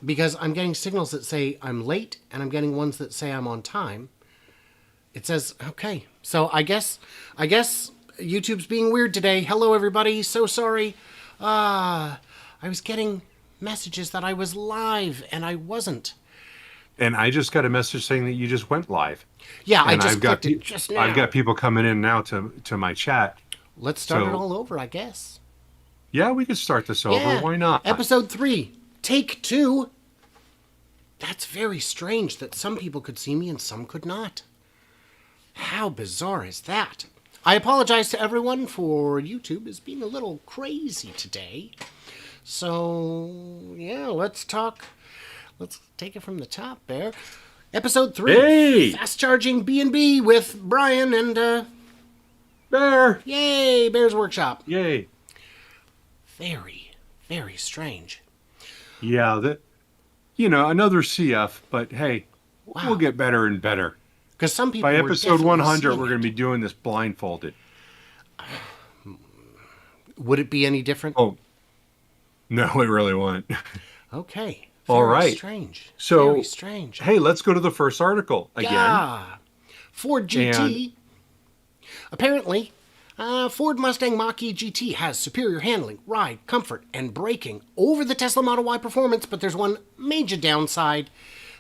because I'm getting signals that say I'm late, and I'm getting ones that say I'm on time. It says, okay. So I guess YouTube's being weird today. Hello, everybody. So sorry. I was getting messages that I was live, and I wasn't. And I just got a message saying that you just went live. Yeah, and I just clicked it just now. I've got people coming in now to my chat. Let's start it all over, I guess. Yeah, we could start this over. Why not? Episode 3, take 2. That's very strange that some people could see me and some could not. How bizarre is that? I apologize to everyone for YouTube is being a little crazy today. So, yeah, let's take it from the top there. Episode 3, hey! Fast Charging B&B with Brian and, Bear! Yay, Bear's Workshop. Yay. Very, very strange. Yeah, another CF, but hey, We'll get better and better. Because some people by episode 100, we're going to be doing this blindfolded. Would it be any different? Oh, no, it really won't. Okay. All right. Strange. So, very strange. Hey, let's go to the first article again. Yeah. Ford GT. Apparently, Ford Mustang Mach-E GT has superior handling, ride, comfort, and braking over the Tesla Model Y performance, but there's one major downside.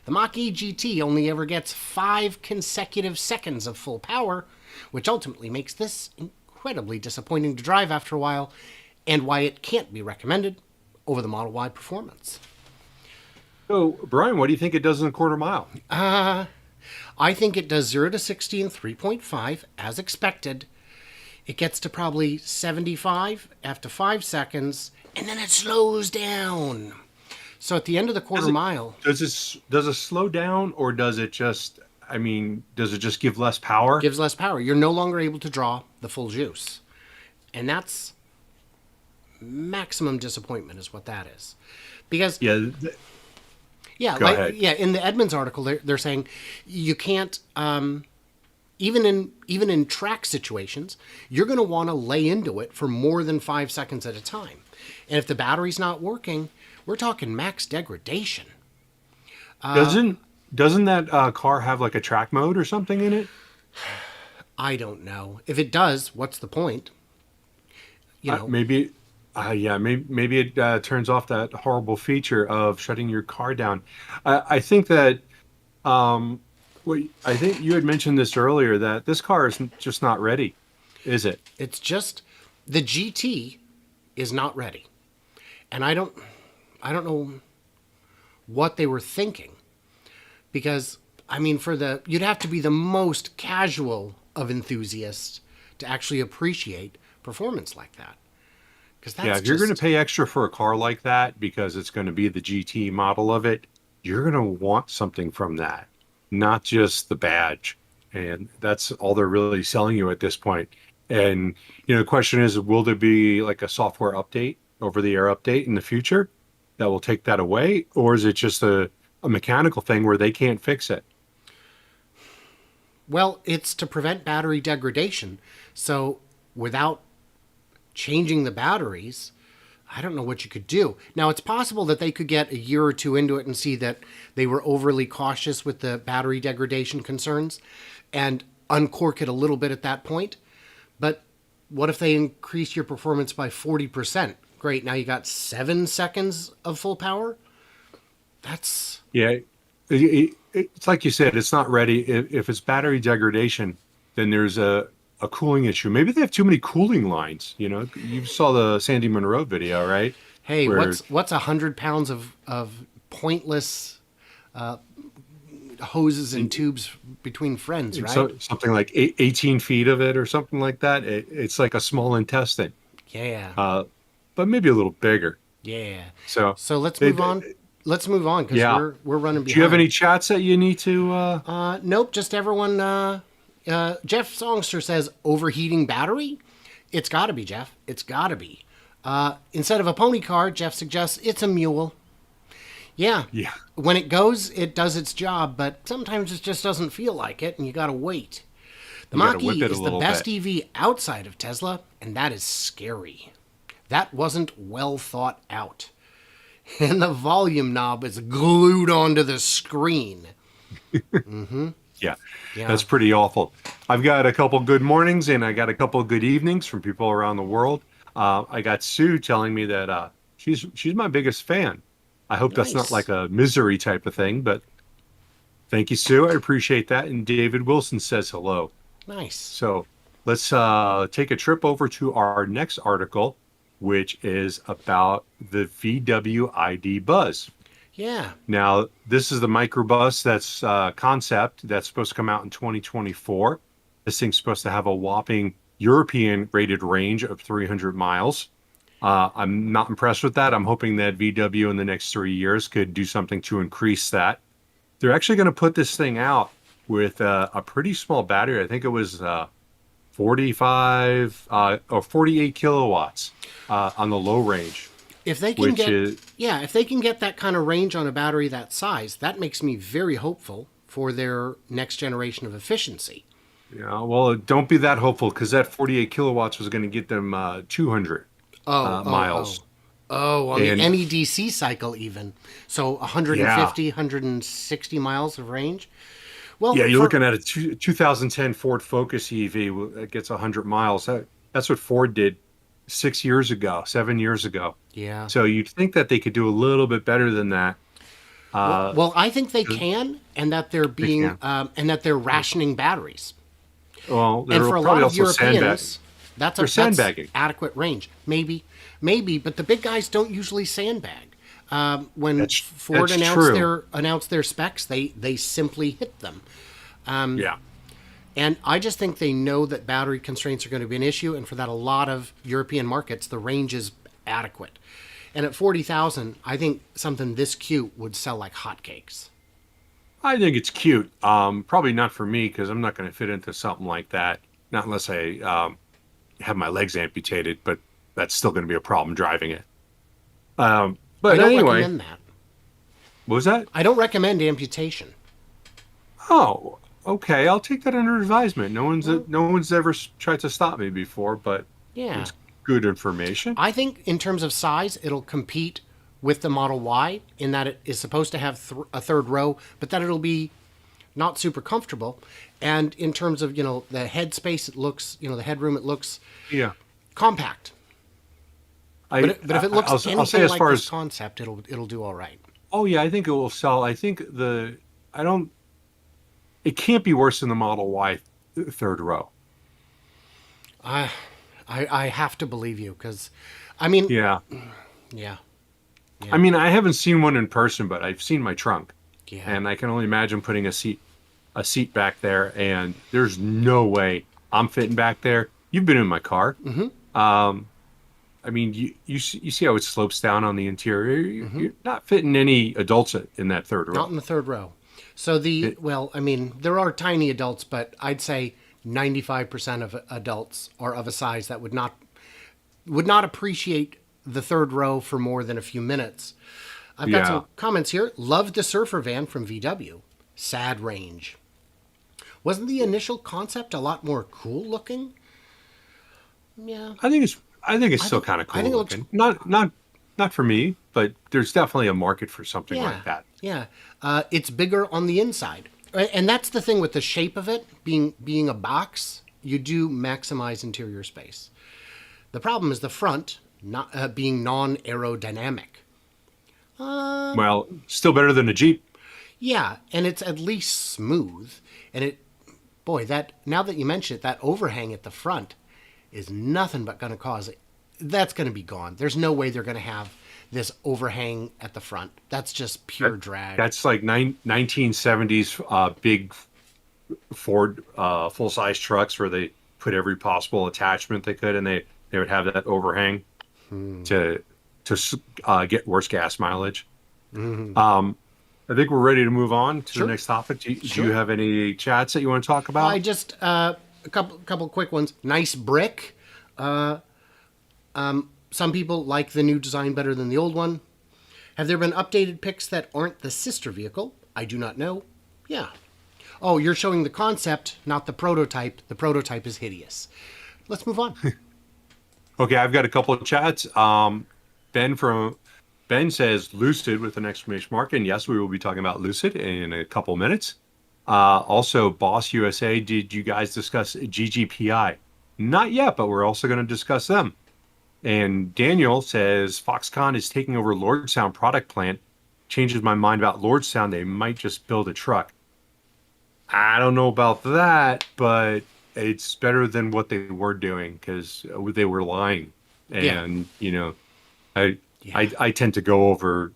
The Mach-E GT only ever gets 5 consecutive seconds of full power, which ultimately makes this incredibly disappointing to drive after a while, and why it can't be recommended over the Model Y performance. So, Brian, what do you think it does in a quarter mile? I think it does 0 to 60 in 3.5, as expected. It gets to probably 75 after 5 seconds, and then it slows down. So at the end of the quarter mile... Does it slow down, or does it just give less power? Gives less power. You're no longer able to draw the full juice. And that's maximum disappointment is what that is. Because... Go ahead. In the Edmunds article, they're saying you can't... Even in track situations, you're going to want to lay into it for more than 5 seconds at a time. And if the battery's not working... We're talking max degradation. Doesn't that car have like a track mode or something in it? I don't know. If it does, what's the point? Maybe it turns off that horrible feature of shutting your car down. I think that I think you had mentioned this earlier that this car is just not ready, is it? It's just the GT is not ready, and I don't know what they were thinking, because you'd have to be the most casual of enthusiasts to actually appreciate performance like that. If you're going to pay extra for a car like that because it's going to be the GT model of it, you're going to want something from that, not just the badge. And that's all they're really selling you at this point. And the question is, will there be like a software update, over-the-air update in the future that will take that away, or is it just a mechanical thing where they can't fix it? Well, it's to prevent battery degradation. So without changing the batteries, I don't know what you could do. Now, it's possible that they could get a year or two into it and see that they were overly cautious with the battery degradation concerns and uncork it a little bit at that point. But what if they increase your performance by 40%? Great, now you got 7 seconds of full power? That's... Yeah, it's like you said, it's not ready. If it's battery degradation, then there's a cooling issue. Maybe they have too many cooling lines. You saw the Sandy Monroe video, right? Hey, what's 100 pounds of pointless hoses and tubes between friends, right? So, something like 18 feet of it or something like that. It's like a small intestine. Yeah. But maybe a little bigger. Yeah. So let's move on. Let's move on because we're running behind. Do you have any chats that you need to? Nope. Just everyone. Jeff Songster says overheating battery. It's got to be, Jeff. It's got to be. Instead of a pony car, Jeff suggests it's a mule. Yeah. When it goes, it does its job, but sometimes it just doesn't feel like it, and you got to wait. The Mach-E is the best EV outside of Tesla, and that is scary. That wasn't well thought out. and the volume knob is glued onto the screen. Yeah, Yeah. that's pretty awful. I've got a couple good mornings and I got a couple good evenings from people around the world. I got Sue telling me that she's my biggest fan. I hope that's not Nice. like a misery type of thing, but thank you, Sue. I appreciate that. And David Wilson says hello. Nice. So let's take a trip over to our next article, which is about the VW ID Buzz. Yeah. Now, this is the microbus that's concept that's supposed to come out in 2024. This thing's supposed to have a whopping European rated range of 300 miles. I'm not impressed with that. I'm hoping that VW in the next 3 years could do something to increase that. They're actually going to put this thing out with a pretty small battery. I think it was 45 or 48 kilowatts on the low range. If they can if they can get that kind of range on a battery that size, that makes me very hopeful for their next generation of efficiency. Yeah, well, don't be that hopeful because that 48 kilowatts was going to get them 200 miles. On the NEDC cycle even. So 150, 160 miles of range. Well, yeah, you're looking at a 2010 Ford Focus EV that gets 100 miles. That's what Ford did 7 years ago. Yeah. So you'd think that they could do a little bit better than that. Well, I think they can, and that they're being and that they're rationing batteries. Well, And for a lot of Europeans, that's sandbagging. Adequate range. Maybe, but the big guys don't usually sandbag. When Ford announced their specs, they simply hit them. Yeah. And I just think they know that battery constraints are going to be an issue, and for that, a lot of European markets, the range is adequate. And at 40,000, I think something this cute would sell like hotcakes. I think it's cute. Probably not for me because I'm not going to fit into something like that. Not unless I have my legs amputated, but that's still going to be a problem driving it. But I don't anyway, recommend that. What was that? I don't recommend amputation. Oh, okay. I'll take that under advisement. No one's ever tried to stop me before, but Yeah. it's good information. I think in terms of size, it'll compete with the Model Y in that it is supposed to have a third row, but that it'll be not super comfortable. And in terms of, the head space, it looks, the headroom, it looks Yeah. compact. But if it looks anything like this concept, it'll do all right. Oh yeah, I think it will sell. I think it can't be worse than the Model Y third row. I have to believe you because, I mean, Yeah. yeah. I mean, I haven't seen one in person, but I've seen my trunk. Yeah. And I can only imagine putting a seat back there, and there's no way I'm fitting back there. You've been in my car. Mm-hmm. I mean, you see how it slopes down on the interior. You're not fitting any adults in that third row. Not in the third row. So there are tiny adults, but I'd say 95% of adults are of a size that would not appreciate the third row for more than a few minutes. I've got some comments here. Loved the Surfer van from VW. Sad range. Wasn't the initial concept a lot more cool looking? Yeah. I think it's still kind of cool looking. Not for me, but there's definitely a market for something like that. Yeah. It's bigger on the inside. And that's the thing with the shape of it, being a box, you do maximize interior space. The problem is the front not being non-aerodynamic. Well, still better than a Jeep. Yeah, and it's at least smooth. And now that you mention it, that overhang at the front is nothing but going to cause it. That's going to be gone. There's no way they're going to have this overhang at the front. That's just pure drag. That's like 1970s big Ford full-size trucks where they put every possible attachment they could, and they would have that overhang to get worse gas mileage. Mm-hmm. I think we're ready to move on to the next topic. Do you have any chats that you want to talk about? I just a couple quick ones. Nice brick. Some people like the new design better than the old one. Have there been updated pics that aren't the sister vehicle? I do not know. Yeah. Oh, you're showing the concept, not the prototype. The prototype is hideous. Let's move on. Okay, I've got a couple of chats. Ben from Ben says Lucid with an exclamation mark. And yes, we will be talking about Lucid in a couple minutes. Also, Boss USA, did you guys discuss GGPI? Not yet, but we're also going to discuss them. And Daniel says Foxconn is taking over Lordstown product plant. Changes my mind about Lordstown. They might just build a truck. I don't know about that, but it's better than what they were doing because they were lying. And, I tend to go over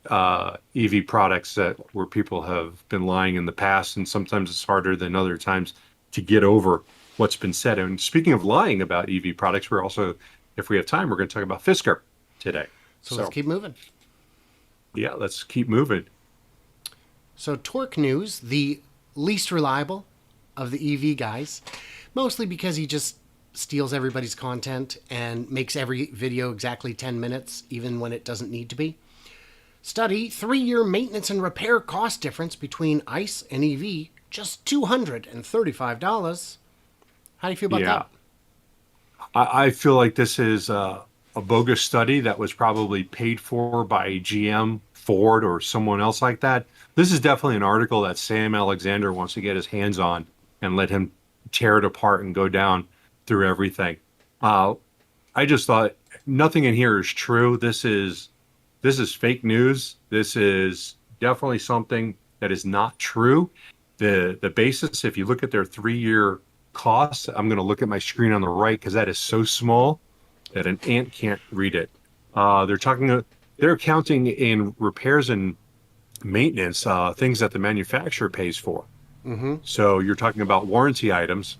EV products where people have been lying in the past, and sometimes it's harder than other times to get over what's been said. And speaking of lying about EV products, we're also, if we have time, we're going to talk about Fisker today. So let's keep moving. Yeah, let's keep moving. So Torque News, the least reliable of the EV guys, mostly because he just steals everybody's content and makes every video exactly 10 minutes, even when it doesn't need to be. Study, 3-year maintenance and repair cost difference between ICE and EV, just $235. How do you feel about that? I feel like this is a bogus study that was probably paid for by GM, Ford, or someone else like that. This is definitely an article that Sam Alexander wants to get his hands on and let him tear it apart and go down through everything. I just thought nothing in here is true. This is fake news. This is definitely something that is not true. The basis, if you look at their 3-year costs, I'm going to look at my screen on the right because that is so small that an ant can't read it. They're counting in repairs and maintenance, things that the manufacturer pays for. Mm-hmm. So you're talking about warranty items.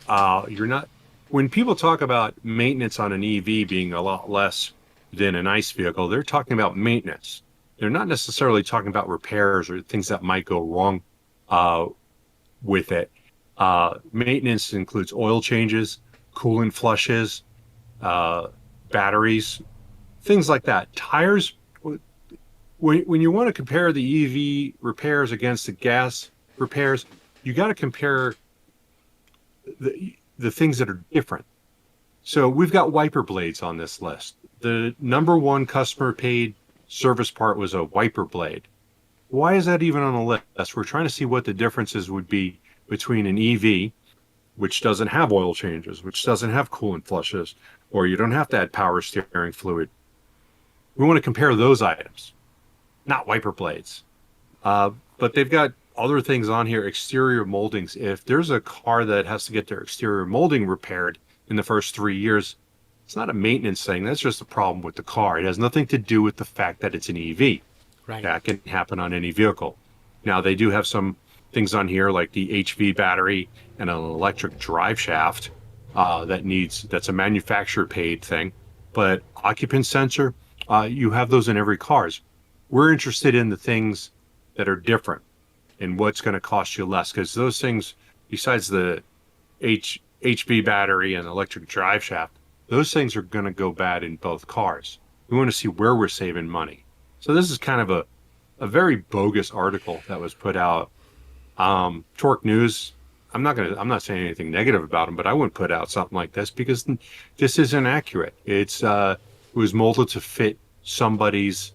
When people talk about maintenance on an EV being a lot less than an ICE vehicle, they're talking about maintenance. They're not necessarily talking about repairs or things that might go wrong with it. Maintenance includes oil changes, coolant flushes, batteries, things like that. Tires, when you want to compare the EV repairs against the gas repairs, you got to compare the things that are different. So we've got wiper blades on this list. The number one customer paid service part was a wiper blade. Why is that even on the list? We're trying to see what the differences would be between an EV, which doesn't have oil changes, which doesn't have coolant flushes, or you don't have to add power steering fluid. We want to compare those items, not wiper blades. But they've got other things on here, exterior moldings. If there's a car that has to get their exterior molding repaired in the first 3 years, it's not a maintenance thing. That's just a problem with the car. It has nothing to do with the fact that it's an EV. Right. That can happen on any vehicle. Now, they do have some things on here like the HV battery and an electric drive shaft that's a manufacturer paid thing. But occupant sensor, you have those in every cars. We're interested in the things that are different and what's going to cost you less, because those things, besides the HV battery and electric drive shaft, those things are going to go bad in both cars. We want to see where we're saving money. So this is kind of a very bogus article that was put out. Torque News, I'm not saying anything negative about them, but I wouldn't put out something like this because this isn't accurate. It was molded to fit somebody's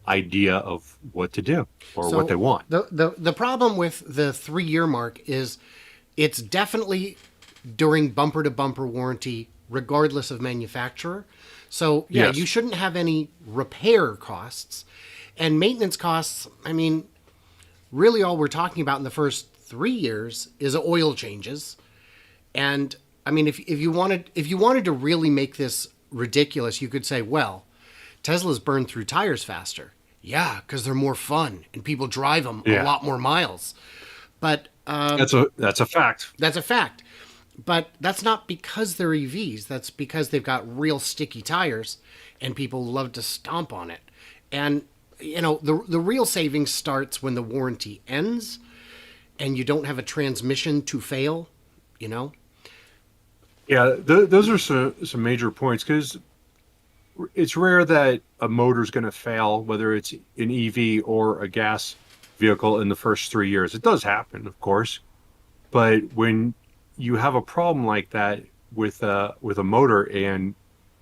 idea of what to do or what they want. The problem with the 3-year mark is it's definitely during bumper to bumper warranty, regardless of manufacturer. So yes, you shouldn't have any repair costs and maintenance costs. I mean, really all we're talking about in the first 3 years is oil changes. And I mean, if you wanted to really make this ridiculous, you could say, well, Teslas burn through tires faster. Yeah, because they're more fun and people drive them a lot more miles. But that's a fact. That's a fact. But that's not because they're EVs. That's because they've got real sticky tires and people love to stomp on it. And, you know, the real savings starts when the warranty ends and you don't have a transmission to fail, you know? Yeah, those are some major points because it's rare that a motor's going to fail, whether it's an EV or a gas vehicle in the first 3 years. It does happen, of course. But when you have a problem like that with a motor and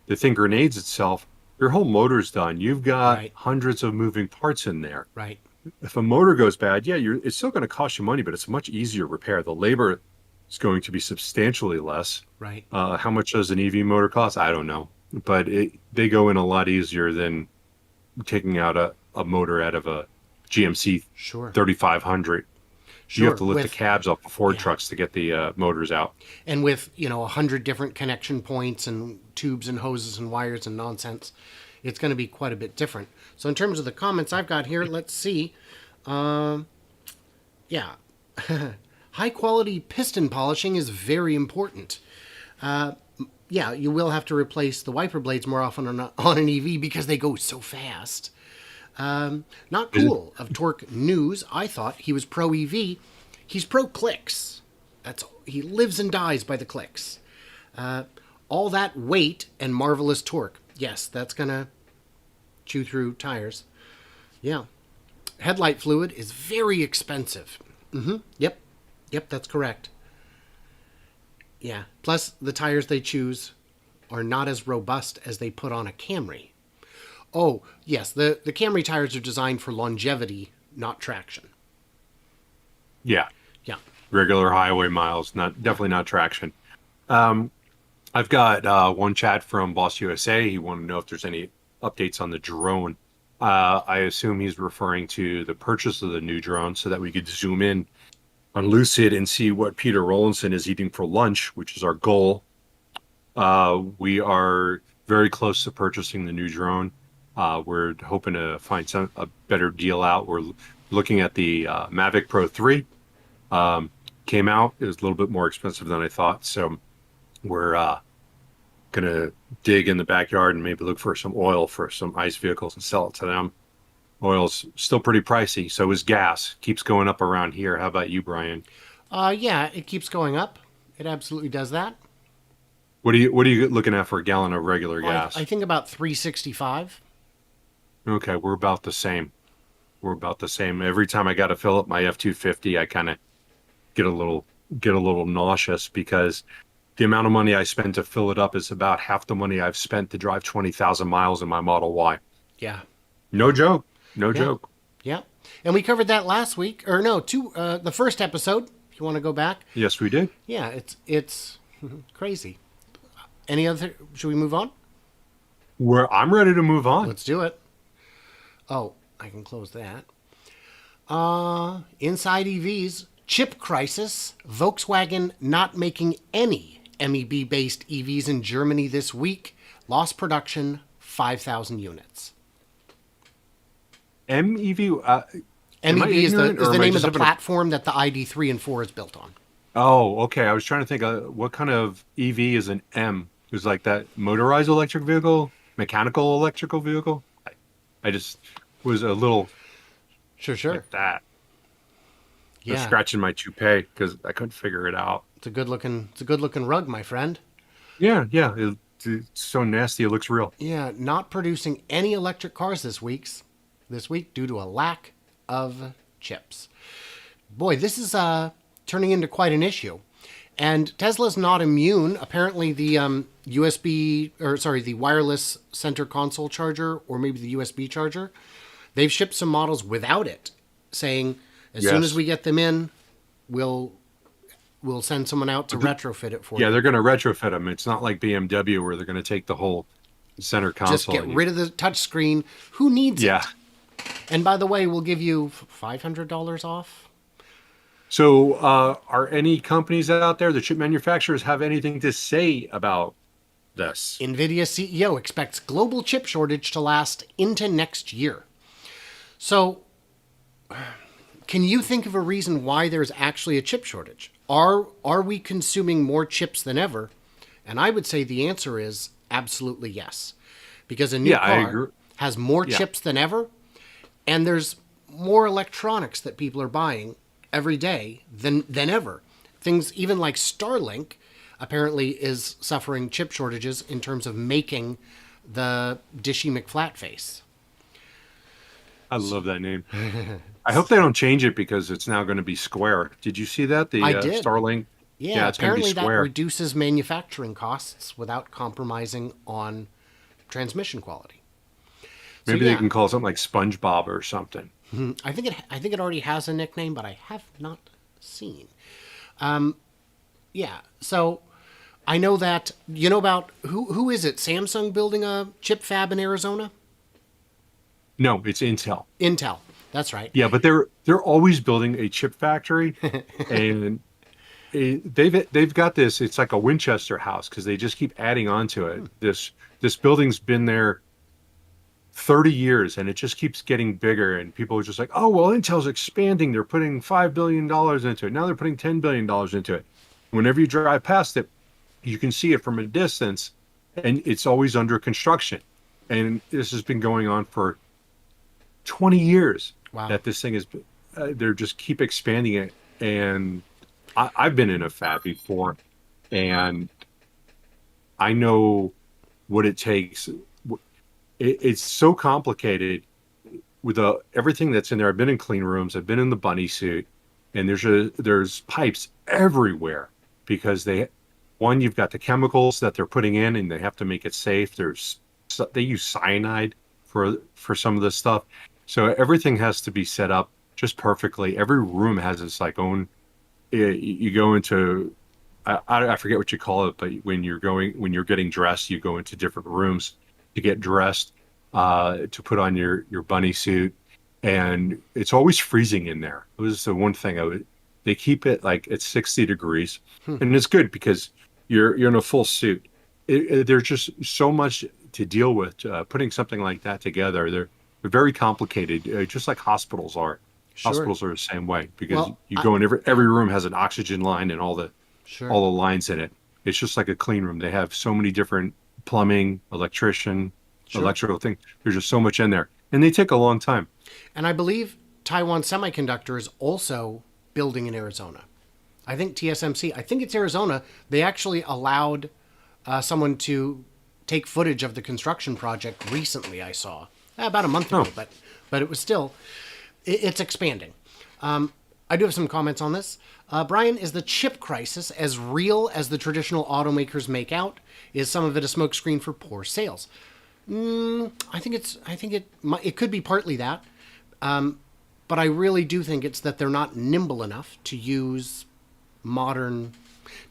the thing grenades itself, your whole motor's done. You've got Right. hundreds of moving parts in there. Right. If a motor goes bad, it's still going to cost you money, but it's a much easier repair. The labor is going to be substantially less. Right. How much does an EV motor cost? I don't know, but they go in a lot easier than taking out a motor out of a GMC Sure. 3500. Sure. You have to lift the cabs off the Ford trucks to get the motors out. And with 100 different connection points and tubes and hoses and wires and nonsense, it's going to be quite a bit different. So in terms of the comments I've got here, let's see. Yeah. High quality piston polishing is very important. Yeah, you will have to replace the wiper blades more often on an EV because they go so fast. Not cool. Of Torque News, I thought he was pro EV. He's pro clicks. He lives and dies by the clicks. All that weight and marvelous torque. Yes, that's gonna chew through tires. Yeah. Headlight fluid is very expensive. Yep, that's correct. Yeah. Plus, the tires they choose are not as robust as they put on a Camry. Oh, yes, the Camry tires are designed for longevity, not traction. Yeah. Yeah. Regular highway miles, definitely not traction. I've got one chat from Boss USA. He wanted to know if there's any updates on the drone. I assume he's referring to the purchase of the new drone so that we could zoom in on Lucid and see what Peter Rollinson is eating for lunch, which is our goal. We are very close to purchasing the new drone. We're hoping to find a better deal out. We're looking at the Mavic Pro 3. Came out. It was a little bit more expensive than I thought. So we're going to dig in the backyard and maybe look for some oil for some ICE vehicles and sell it to them. Oil's still pretty pricey. So is gas. Keeps going up around here. How about you, Brian? Yeah, it keeps going up. It absolutely does that. What are you looking at for a gallon of regular gas? I think about $3.65. Okay, we're about the same. Every time I got to fill up my F-250, I kind of get a little nauseous because the amount of money I spend to fill it up is about half the money I've spent to drive 20,000 miles in my Model Y. Yeah. No joke. No joke. Yeah. And we covered that last week, or no, the first episode, if you want to go back. Yes, we did. Yeah, it's crazy. Should we move on? I'm ready to move on. Let's do it. Oh, I can close that. Inside EVs, chip crisis, Volkswagen not making any MEB-based EVs in Germany this week, lost production 5,000 units. MEB? MEB is the name of the platform that the ID3 and 4 is built on. Oh, okay. I was trying to think, what kind of EV is an M? It was like that motorized electric vehicle, mechanical electrical vehicle. I just was a little sure like that. Yeah, I was scratching my toupee because I couldn't figure it out. It's a good looking rug, my friend. Yeah. It's so nasty. It looks real. Yeah, not producing any electric cars this week due to a lack of chips. Boy, this is turning into quite an issue. And Tesla's not immune. Apparently the the wireless center console charger, or maybe the USB charger, they've shipped some models without it, saying as soon as we get them in, we'll send someone out to retrofit it for you. Yeah, they're going to retrofit them. It's not like BMW where they're going to take the whole center console. Just get rid of the touch screen. Who needs it? Yeah. And by the way, we'll give you $500 off. So are any companies out there, the chip manufacturers, have anything to say about this? NVIDIA CEO expects global chip shortage to last into next year. So can you think of a reason why there's actually a chip shortage? Are we consuming more chips than ever? And I would say the answer is absolutely yes. Because a new car has more chips than ever, and there's more electronics that people are buying every day than ever. Things even like Starlink apparently is suffering chip shortages in terms of making the Dishy McFlatface. I love that name. I hope they don't change it because it's now going to be square. Did you see that? I did. Starlink? Yeah, it's going to be apparently that square. reduces manufacturing costs without compromising on transmission quality. So Maybe they yeah, can call it something like SpongeBob or something. I think it already has a nickname, but I have not seen. Yeah, so I know that you know about who is it? Samsung building a chip fab in Arizona? No, it's Intel. Intel. That's right. Yeah, but they're always building a chip factory, and they've got this. It's like a Winchester house because they just keep adding on to it. This building's been there 30 years and it just keeps getting bigger. And people are just like, oh, well, Intel's expanding. They're putting $5 billion into it. Now they're putting $10 billion into it. Whenever you drive past it, you can see it from a distance and it's always under construction. And this has been going on for 20 years Wow. that this thing is, they're just keep expanding it. And I've been in a fab before and I know what it takes. It's so complicated with everything that's in there. I've been in clean rooms. I've been in the bunny suit, and there's pipes everywhere because you've got the chemicals that they're putting in, and they have to make it safe. They use cyanide for some of this stuff, so everything has to be set up just perfectly. Every room has its like own. You go into I forget what you call it, but when you're getting dressed, you go into different rooms to get dressed, to put on your bunny suit, and it's always freezing in there. It was the one thing they keep it like at 60 degrees, and it's good because you're in a full suit. There's just so much to deal with putting something like that together. They're very complicated, just like hospitals are. Sure. Hospitals are the same way because Well, you go in every room has an oxygen line and all the Sure. lines in it. It's just like a clean room. They have so many different plumbing, electrician, Sure. electrical thing. There's just so much in there. And they take a long time. And I believe Taiwan Semiconductor is also building in Arizona. I think TSMC, I think it's Arizona. They actually allowed someone to take footage of the construction project recently, I saw. About a month ago, but it was still, it's expanding. I do have some comments on this. Brian, is the chip crisis as real as the traditional automakers make out? Is some of it a smokescreen for poor sales? I think it could be partly that, but I really do think it's that they're not nimble enough to use modern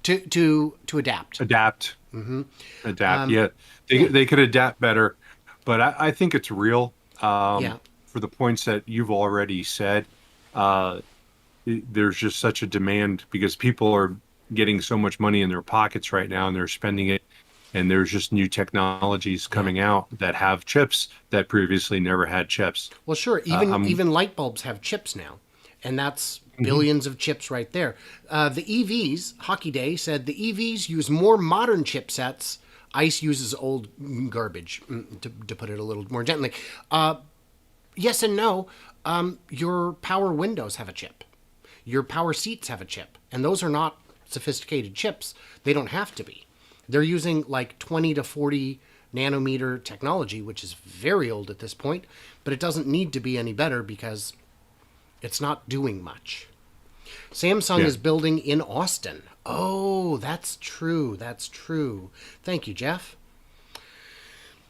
to adapt. Adapt. Mm-hmm. Adapt. Yeah, they could adapt better, but I think it's real. For the points that you've already said, there's just such a demand because people are getting so much money in their pockets right now and they're spending it. And there's just new technologies coming out that have chips that previously never had chips. Well, sure. Even light bulbs have chips now, and that's billions of chips right there. The EVs, Hockey Day said the EVs use more modern chipsets. ICE uses old garbage, to put it a little more gently. Yes and no. Your power windows have a chip. Your power seats have a chip, and those are not sophisticated chips. They don't have to be. They're using like 20 to 40 nanometer technology, which is very old at this point, but it doesn't need to be any better because it's not doing much. Samsung is building in Austin. Oh, that's true. That's true. Thank you, Jeff.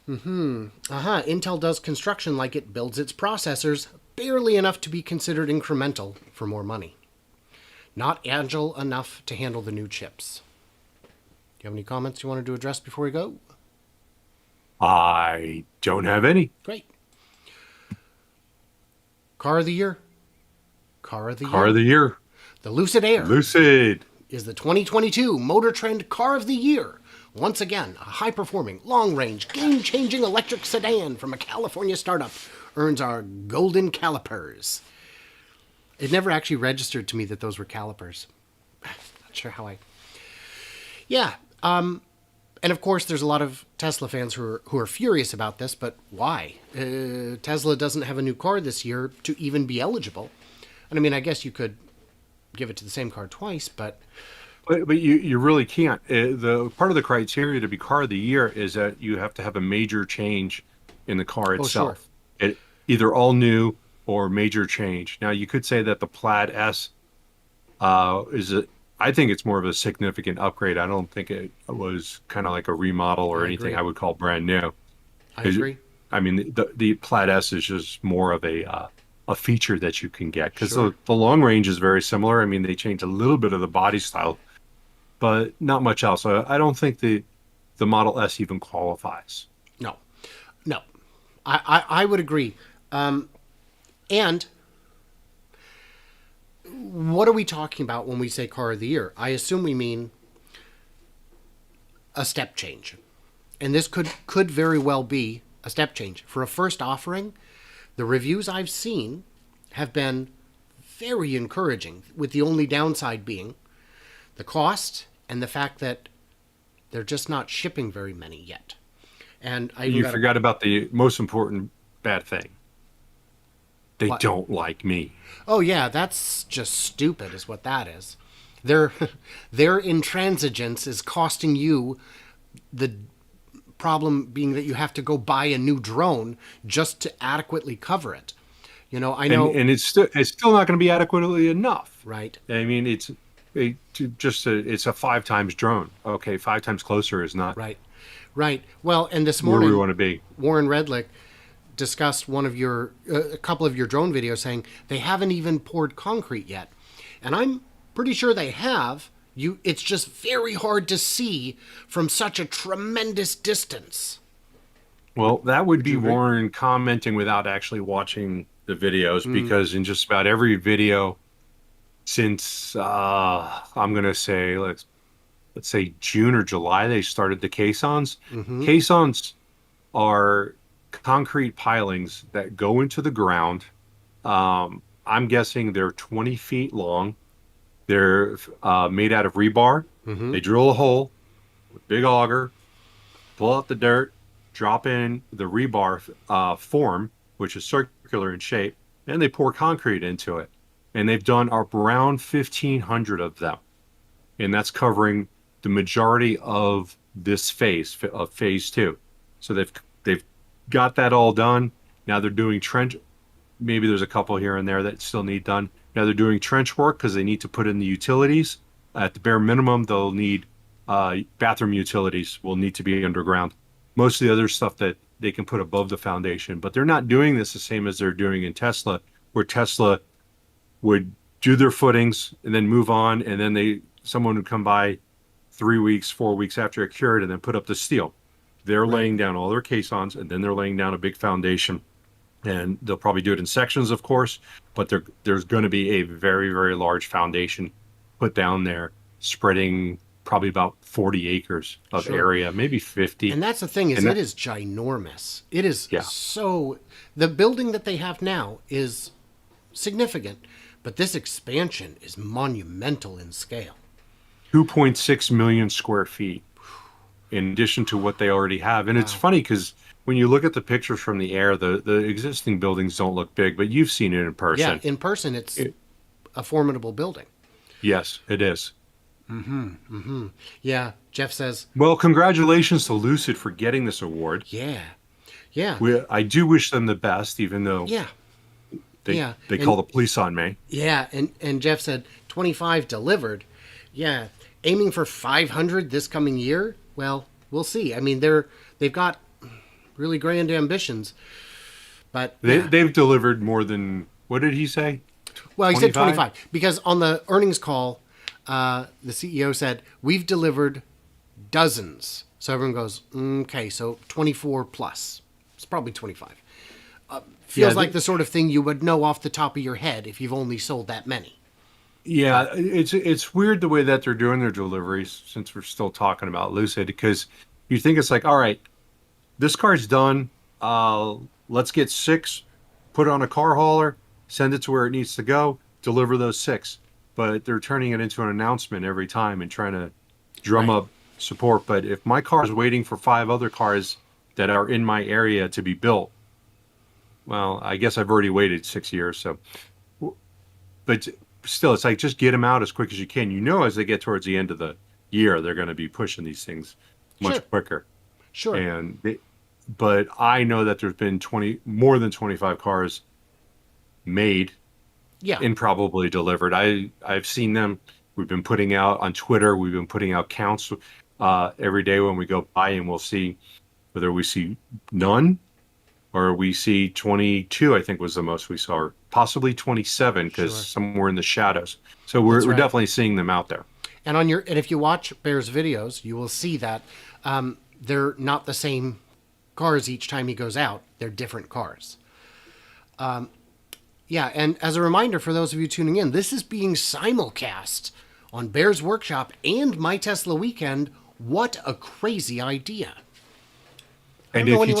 Intel does construction like it builds its processors, barely enough to be considered incremental for more money. Not agile enough to handle the new chips. Do you have any comments you wanted to address before we go? I don't have any. Great. Car of the year. Car of the year. The Lucid Air. Lucid is the 2022 Motor Trend Car of the Year. Once again, a high-performing, long-range, game-changing electric sedan from a California startup earns our golden calipers. It never actually registered to me that those were calipers. Not sure how I... Yeah. And of course, there's a lot of Tesla fans who are furious about this, but why? Tesla doesn't have a new car this year to even be eligible. And I mean, I guess you could give it to the same car twice, but you really can't. The part of the criteria to be car of the year is that you have to have a major change in the car itself. Sure. Either all new or major change. Now, you could say that the Plaid S I think it's more of a significant upgrade. I don't think it was kind of like a remodel or anything I would call brand new. I agree. I mean, the Plaid S is just more of a feature that you can get because Sure. the long range is very similar. I mean, they changed a little bit of the body style, but not much else. I don't think the Model S even qualifies. No, no, I would agree. And what are we talking about when we say car of the year? I assume we mean a step change. And this could very well be a step change. For a first offering, the reviews I've seen have been very encouraging, with the only downside being the cost and the fact that they're just not shipping very many yet. And You forgot about the most important bad thing. They don't like me. Oh yeah, that's just stupid, is what that is. Their their intransigence is costing you, the problem being that you have to go buy a new drone just to adequately cover it. You know, I know, And it's still not going to be adequately enough. right, I mean, it's a 5 times drone. Okay, 5 times closer is not right, right. Well, and this where we morning, want to be. Warren Redlick discussed a couple of your drone videos, saying they haven't even poured concrete yet, and I'm pretty sure they have. It's just very hard to see from such a tremendous distance. Well, that would be Warren commenting without actually watching the videos, because in just about every video since I'm going to say let's say June or July, they started the caissons. Caissons are concrete pilings that go into the ground. I'm guessing they're 20 feet long. They're made out of rebar. They drill a hole with a big auger, pull out the dirt, drop in the rebar form, which is circular in shape, and they pour concrete into it. And they've done around 1,500 of them. And that's covering the majority of this phase, of phase two. So they've got that all done. Now they're doing trench. Maybe there's a couple here and there that still need done. Now they're doing trench work because they need to put in the utilities. At the bare minimum, they'll need bathroom utilities will need to be underground. Most of the other stuff that they can put above the foundation, but they're not doing this the same as they're doing in Tesla, where Tesla would do their footings and then move on, and then someone would come by 3 weeks, 4 weeks after it cured, and then put up the steel. They're laying down all their caissons, and then they're laying down a big foundation. And they'll probably do it in sections, of course, but there's going to be a very, very large foundation put down there, spreading probably about 40 acres of area, maybe 50. And that's the thing, is it is ginormous. It is so... The building that they have now is significant, but this expansion is monumental in scale. 2.6 million square feet in addition to what they already have. And it's funny because when you look at the pictures from the air, the existing buildings don't look big, but you've seen it in person. Yeah, in person, it's a formidable building. Yes, it is. Yeah, Jeff says... Well, congratulations to Lucid for getting this award. Yeah. I do wish them the best, even though they call the police on me. Yeah, and Jeff said 25 delivered. Yeah, aiming for 500 this coming year? Well, we'll see. I mean, they've got really grand ambitions, but they've delivered more than, what did he say? Well, he said 25 because on the earnings call, the CEO said we've delivered dozens. So everyone goes, okay, so 24 plus. It's probably 25. Feels like the sort of thing you would know off the top of your head if you've only sold that many. Yeah, it's weird the way that they're doing their deliveries, since we're still talking about Lucid, because you think it's like, all right, this car's done. Let's get 6, put it on a car hauler, send it to where it needs to go, deliver those 6. But they're turning it into an announcement every time and trying to drum up support. But if my car is waiting for 5 other cars that are in my area to be built, well, I guess I've already waited 6 years. So, but still, it's like, just get them out as quick as you can. You know, as they get towards the end of the year, they're going to be pushing these things much quicker. Sure. But I know that there's been more than 25 cars made and probably delivered. I've seen them. We've been putting out on Twitter. We've been putting out counts every day when we go by, and we'll see whether we see none or we see 22, I think was the most we saw, or possibly 27, because Sure. somewhere in the shadows. So we're right. definitely seeing them out there. And if you watch Bear's videos, you will see that they're not the same cars each time he goes out. They're different cars. Yeah, and as a reminder for those of you tuning in, this is being simulcast on Bear's Workshop and My Tesla Weekend. What a crazy idea! And if you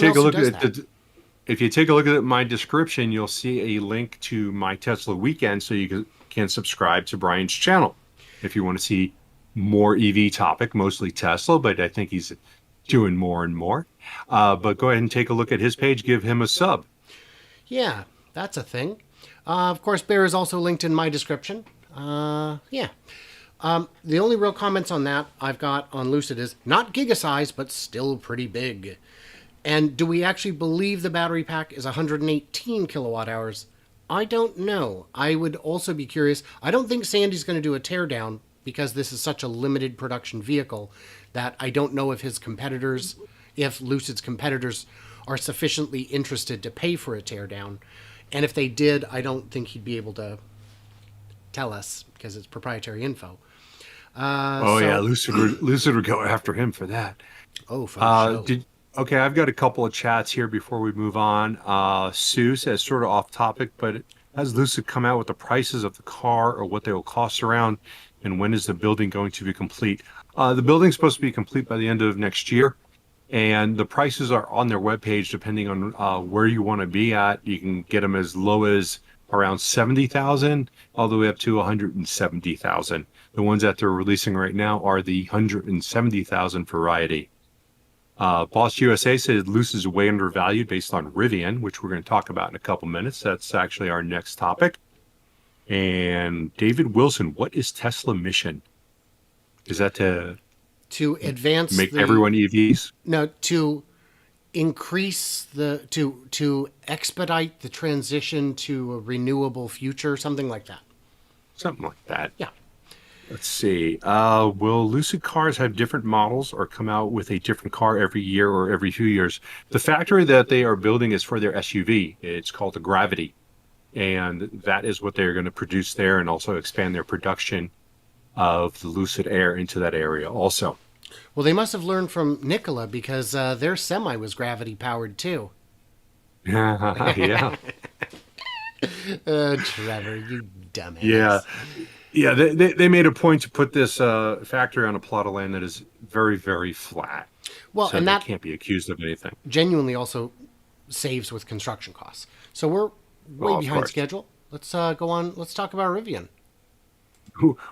take a look at my description, you'll see a link to My Tesla Weekend, so you can subscribe to Brian's channel if you want to see more EV topic, mostly Tesla, but I think he's doing more and more. But go ahead and take a look at his page. Give him a sub. Yeah, that's a thing. Of course, Bear is also linked in my description. Yeah. The only real comments on that I've got on Lucid is not giga size, but still pretty big. And do we actually believe the battery pack is 118 kilowatt hours? I don't know. I would also be curious. I don't think Sandy's going to do a teardown because this is such a limited production vehicle that I don't know if Lucid's competitors are sufficiently interested to pay for a teardown. And if they did, I don't think he'd be able to tell us because it's proprietary info. Yeah, Lucid would go after him for that. Oh, for sure. Okay, I've got a couple of chats here before we move on. Sue says, sort of off topic, but has Lucid come out with the prices of the car or what they will cost around, and when is the building going to be complete? The building's supposed to be complete by the end of next year, and the prices are on their webpage depending on where you want to be at. You can get them as low as around 70,000 all the way up to 170,000. The ones that they're releasing right now are the 170,000 variety. Boss USA says Lucid is way undervalued based on Rivian, which we're going to talk about in a couple minutes. That's actually our next topic. And David Wilson, what is Tesla mission? Is that to advance make everyone EVs? No, to increase to expedite the transition to a renewable future, something like that. Something like that. Yeah. Let's see. Will Lucid cars have different models or come out with a different car every year or every few years? The factory that they are building is for their SUV. It's called the Gravity. And that is what they're going to produce there, and also expand their production of the Lucid Air into that area also. Well, they must have learned from Nikola because their semi was gravity powered too. Yeah. Trevor, you dumbass. Yeah. Yeah, they made a point to put this factory on a plot of land that is very, very flat. Well, so and that can't be accused of anything. Genuinely also saves with construction costs. So we're way behind schedule. Let's go on. Let's talk about Rivian.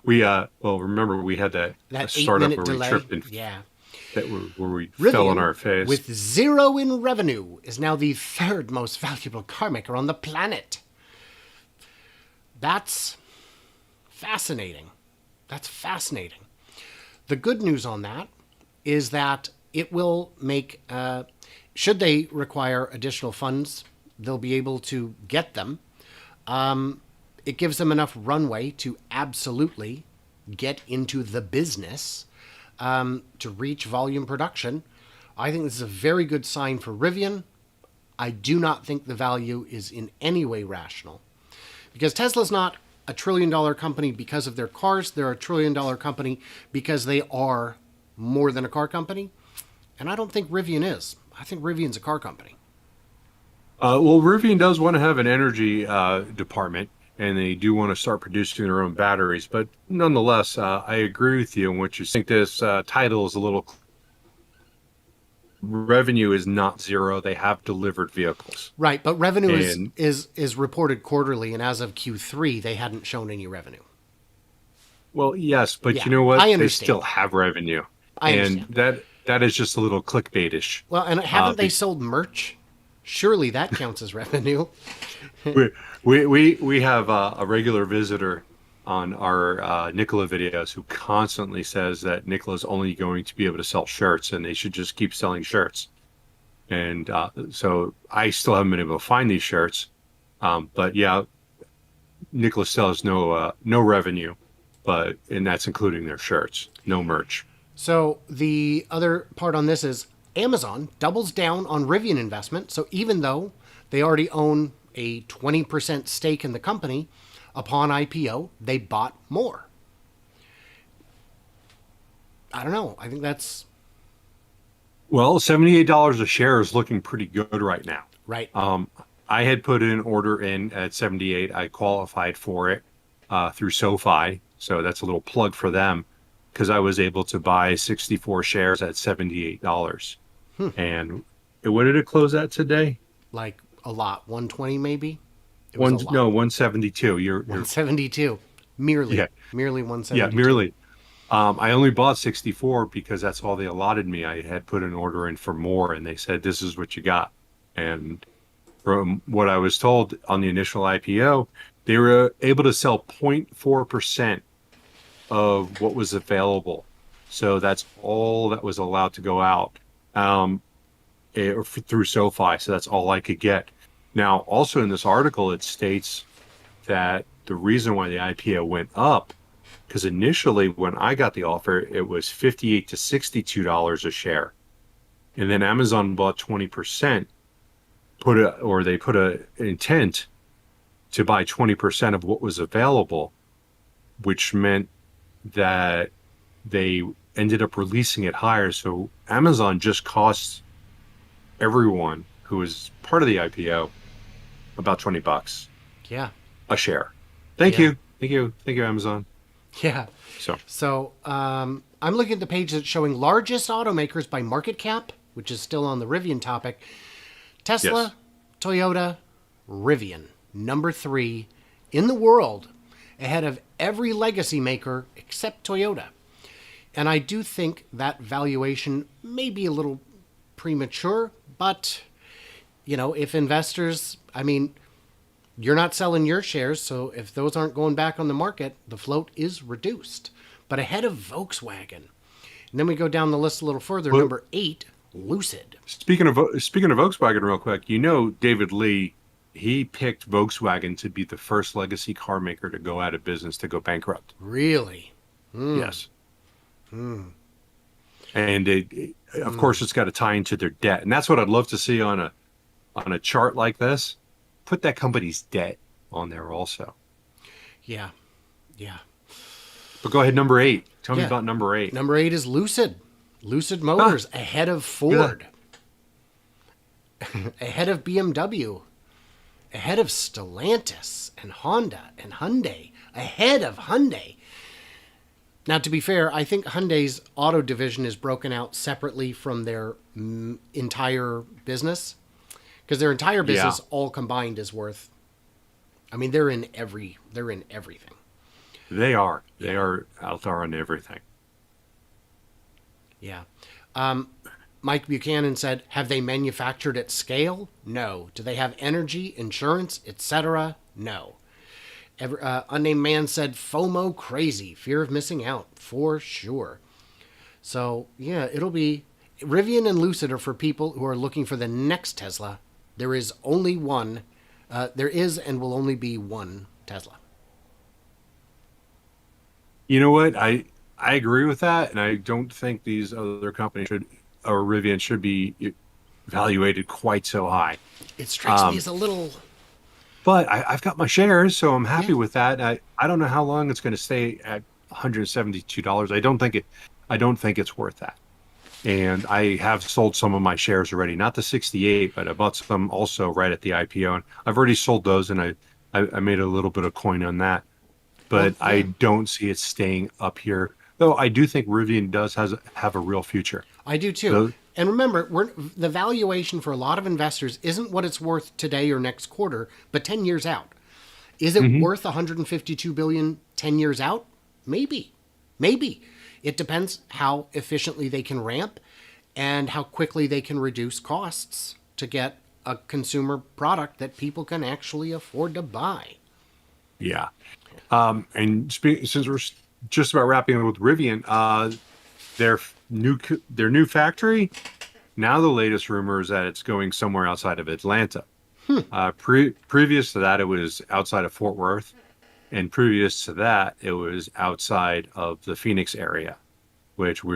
Remember we had that startup where delay. We tripped and where we Rivian, fell on our face. With zero in revenue, is now the third most valuable car maker on the planet. That's fascinating. The good news on that is that it will make, should they require additional funds, they'll be able to get them. It gives them enough runway to absolutely get into the business to reach volume production. I think this is a very good sign for Rivian. I do not think the value is in any way rational. Because Tesla's not a $1 trillion company because of their cars. They're a $1 trillion company because they are more than a car company. And I don't think Rivian is. I think Rivian's a car company. Rivian does want to have an energy department, and they do want to start producing their own batteries. But nonetheless, I agree with you in what you think. This title is a little... Revenue is not zero. They have delivered vehicles. Right, but revenue is reported quarterly, and as of Q3, they hadn't shown any revenue. Well, yes, but you know what? I understand. They still have revenue. And that is just a little clickbaitish. Well, and haven't they sold merch? Surely that counts as revenue. we have a regular visitor on our Nikola videos who constantly says that Nikola's only going to be able to sell shirts and they should just keep selling shirts. And so I still haven't been able to find these shirts. But yeah, Nikola still has no revenue, and that's including their shirts, no merch. So the other part on this is Amazon doubles down on Rivian investment. So even though they already own a 20% stake in the company, upon IPO, they bought more. I don't know. I think that's... Well, $78 a share is looking pretty good right now. Right. I had put an order in at 78. I qualified for it through SoFi. So that's a little plug for them because I was able to buy 64 shares at $78. And what did it close at today? Like a lot. 120 maybe? It was a lot. No, 172. You're 172. Merely. Yeah. Merely 172. Yeah, merely. I only bought 64 because that's all they allotted me. I had put an order in for more, and they said, this is what you got. And from what I was told on the initial IPO, they were able to sell 0.4% of what was available. So that's all that was allowed to go out through SoFi. So that's all I could get. Now, also in this article, it states that the reason why the IPO went up, because initially when I got the offer, it was $58 to $62 a share. And then Amazon bought 20%, they put an intent to buy 20% of what was available, which meant that they ended up releasing it higher. So Amazon just costs everyone who was part of the IPO about $20 a share. Thank you, Amazon. Yeah. So I'm looking at the page that's showing largest automakers by market cap, which is still on the Rivian topic. Tesla, Toyota, Rivian, number 3 in the world, ahead of every legacy maker except Toyota. And I do think that valuation may be a little premature, but, if investors, you're not selling your shares, so if those aren't going back on the market, the float is reduced. But ahead of Volkswagen. And then we go down the list a little further. Number 8, Lucid. Speaking of Volkswagen real quick, David Lee, he picked Volkswagen to be the first legacy car maker to go out of business, to go bankrupt. Really? Yes. And of course, it's got to tie into their debt. And that's what I'd love to see on a chart like this. Put that company's debt on there also. Yeah. But go ahead, number 8. Tell me about number 8. Number 8 is Lucid. Lucid Motors, ahead of Ford. Ahead of BMW. Ahead of Stellantis and Honda and Hyundai. Ahead of Hyundai. Now, to be fair, I think Hyundai's auto division is broken out separately from their entire business. Because their entire business all combined is worth... they're in everything. They are. They are out there on everything. Yeah. Mike Buchanan said, have they manufactured at scale? No. Do they have energy, insurance, etc.? No. Unnamed man said, FOMO crazy. Fear of missing out. For sure. So, it'll be... Rivian and Lucid are for people who are looking for the next Tesla. There is only one. There is and will only be one Tesla. You know what? I agree with that, and I don't think these other companies or Rivian should be evaluated quite so high. It strikes me as a little... But I've got my shares, so I'm happy with that. I don't know how long it's going to stay at $172. I don't think it's worth that. And I have sold some of my shares already, not the 68, but I bought some also right at the IPO. And I've already sold those, and I made a little bit of coin on that. But I don't see it staying up here. Though I do think Rivian does have a real future. I do too. And remember, the valuation for a lot of investors isn't what it's worth today or next quarter, but 10 years out. Is it worth $152 billion 10 years out? Maybe. It depends how efficiently they can ramp and how quickly they can reduce costs to get a consumer product that people can actually afford to buy. Yeah. And since we're just about wrapping up with Rivian, their new factory, now the latest rumor is that it's going somewhere outside of Atlanta. Previous to that, it was outside of Fort Worth. And previous to that, it was outside of the Phoenix area, which we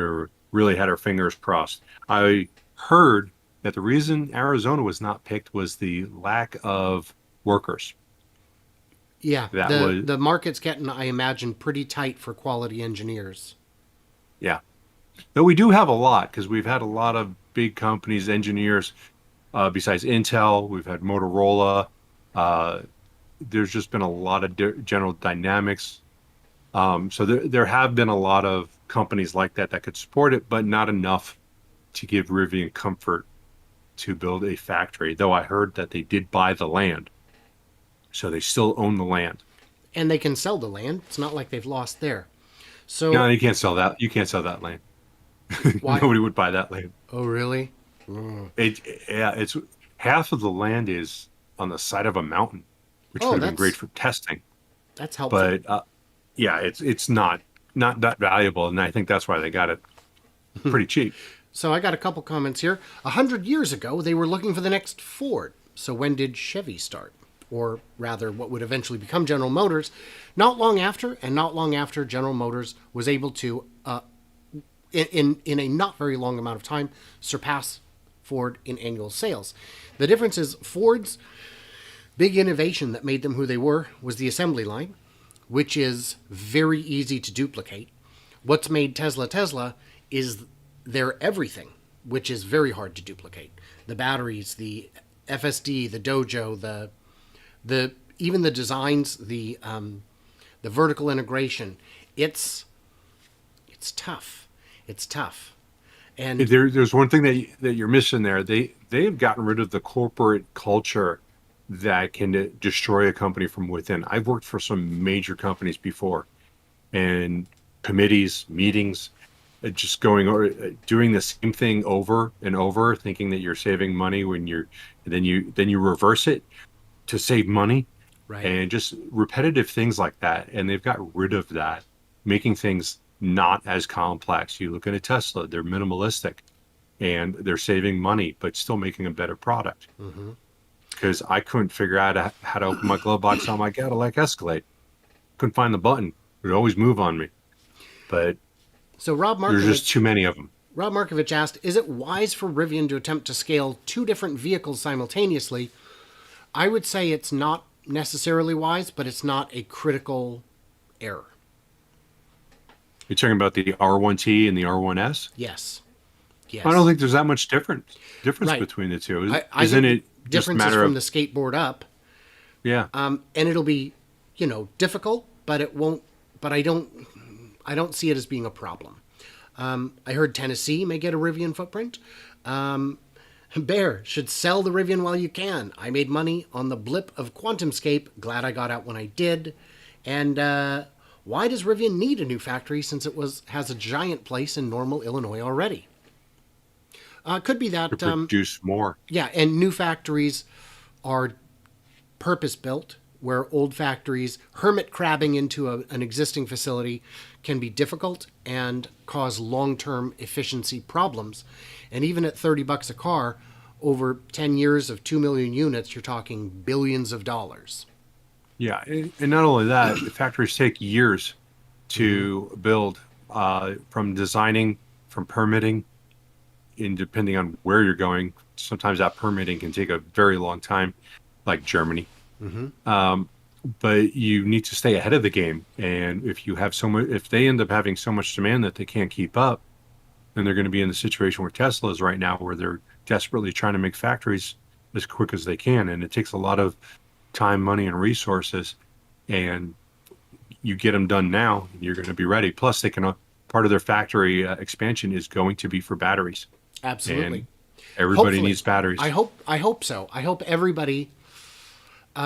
really had our fingers crossed. I heard that the reason Arizona was not picked was the lack of workers. Yeah, That was, the market's getting, I imagine, pretty tight for quality engineers. yeah. Though we do have a lot because we've had a lot of big companies, engineers, besides Intel, we've had Motorola. Uh, there's just been a lot of General Dynamics. So there have been a lot of companies like that that could support it, but not enough to give Rivian comfort to build a factory. Though I heard that they did buy the land, so they still own the land. And they can sell the land. It's not like they've lost there. No, So you can't sell that. You can't sell that land. why? Nobody would buy that land. Oh, really? Mm. It's half of the land is on the side of a mountain, which Oh, would have been great for testing. that's helpful. But yeah, it's not that valuable, and I think that's why they got it pretty cheap. So I got a couple comments here. 100 years ago, they were looking for the next Ford. So when did Chevy start? Or rather, what would eventually become General Motors. Not long after, General Motors was able to, in a not very long amount of time, surpass Ford in annual sales. The difference is Ford's big innovation that made them who they were was the assembly line, which is very easy to duplicate. What's made Tesla is their everything, which is very hard to duplicate. The batteries, the FSD, the Dojo, the even the designs, the vertical integration. It's tough. It's tough. And There's one thing that you're missing there. They've gotten rid of the corporate culture that can destroy a company from within. I've worked for some major companies before, and committees, meetings, just going or doing the same thing over and over, thinking that you're saving money when then you reverse it to save money, right. and just repetitive things like that. And they've got rid of that, making things not as complex. You look at a Tesla, they're minimalistic and they're saving money, but still making a better product. Because I couldn't figure out how to open my glove box on my Cadillac Escalade. Couldn't find the button. It would always move on me. But so there's just too many of them. Rob Markovich asked, is it wise for Rivian to attempt to scale two different vehicles simultaneously? I would say it's not necessarily wise, but it's not a critical error. You're talking about the R1T and the R1S? Yes. I don't think there's that much difference Right. between the two. I Isn't think it just a differences matter from of the skateboard up? yeah? And it'll be, difficult, but it won't. But I don't see it as being a problem. I heard Tennessee may get a Rivian footprint. Bear should sell the Rivian while you can. I made money on the blip of QuantumScape. Glad I got out when I did. And why does Rivian need a new factory since it has a giant place in Normal, Illinois already? Could be that to produce more. Yeah, and new factories are purpose-built, where old factories, hermit crabbing into an existing facility can be difficult and cause long-term efficiency problems. And even at $30 a car, over 10 years of 2 million units, you're talking billions of dollars. Yeah, and not only that, the factories take years to build, from designing, from permitting, and depending on where you're going. Sometimes that permitting can take a very long time, like Germany. But you need to stay ahead of the game. And if you have if they end up having so much demand that they can't keep up, then they're going to be in the situation where Tesla is right now, where they're desperately trying to make factories as quick as they can. And it takes a lot of time, money, and resources. And you get them done now, you're going to be ready. Plus, they can part of their factory expansion is going to be for batteries. Absolutely. And everybody Hopefully. needs batteries. I hope so. I hope everybody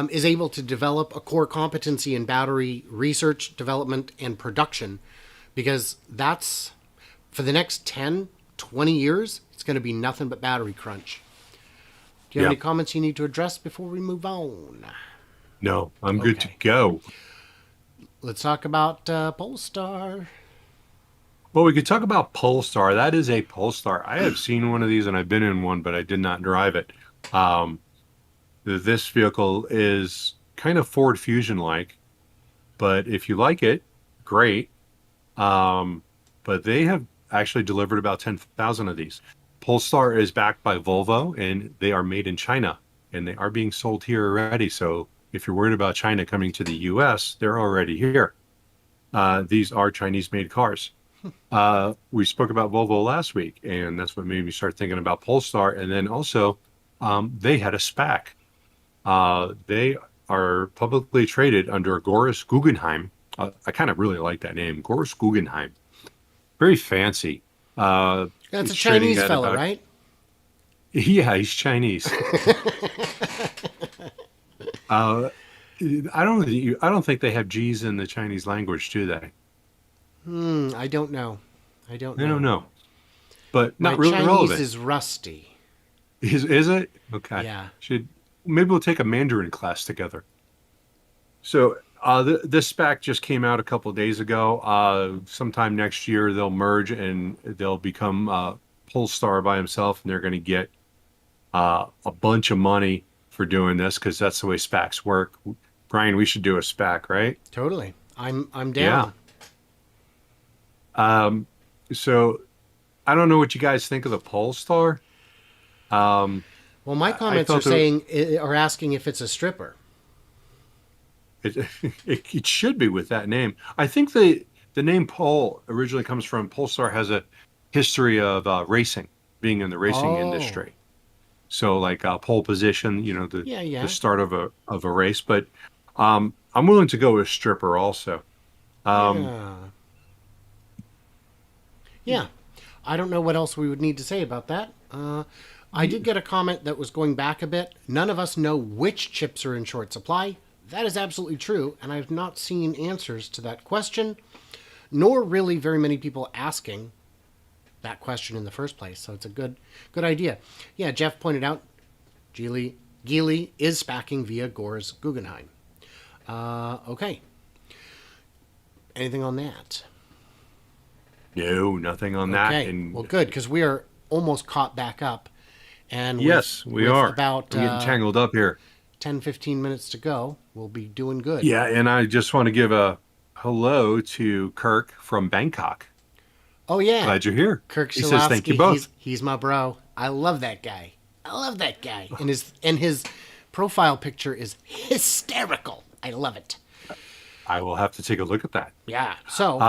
is able to develop a core competency in battery research, development, and production, because that's, for the next 10, 20 years, it's going to be nothing but battery crunch. Do you have any comments you need to address before we move on? No, I'm good to go. Let's talk about Polestar. Well, we could talk about Polestar. That is a Polestar. I have seen one of these and I've been in one, but I did not drive it. This vehicle is kind of Ford Fusion-like, but if you like it, great. But they have actually delivered about 10,000 of these. Polestar is backed by Volvo, and they are made in China, and they are being sold here already. So if you're worried about China coming to the U.S., they're already here. These are Chinese-made cars. We spoke about Volvo last week, and that's what made me start thinking about Polestar. And then also, they had a SPAC. They are publicly traded under Goris Guggenheim. I kind of really like that name, Goris Guggenheim. Very fancy. That's a Chinese fella, right? Yeah, he's Chinese. I don't think they have G's in the Chinese language, do they? I don't know. I don't know. But not My really Chinese relevant. is rusty. Is it? Okay. Yeah. Maybe we'll take a Mandarin class together. So this SPAC just came out a couple of days ago. Sometime next year, they'll merge and they'll become Polestar by himself, and they're going to get a bunch of money for doing this because that's the way SPACs work. Brian, we should do a SPAC, right? Totally. I'm down. Yeah. So I don't know what you guys think of the Polestar. Well, my comments are asking if it's a stripper. It should be with that name. I think the name Pole originally comes from Polestar has a history of racing, being in the racing industry. So like pole position, the start of a race. But I'm willing to go with stripper also. Yeah. I don't know what else we would need to say about that. I did get a comment that was going back a bit. None of us know which chips are in short supply. That is absolutely true, and I've not seen answers to that question, nor really very many people asking that question in the first place. So it's a good idea. Yeah, Jeff pointed out Geely is SPACing via Goris Guggenheim. Okay. Anything on that? No, nothing on that. And well, good, because we are almost caught back up. And yes, we are. About I'm getting tangled up here. 10, 15 minutes to go. We'll be doing good. Yeah, and I just want to give a hello to Kirk from Bangkok. Oh, yeah. Glad you're here. Kirk He says thank you both. He's my bro. I love that guy. And his profile picture is hysterical. I love it. I will have to take a look at that. Yeah. So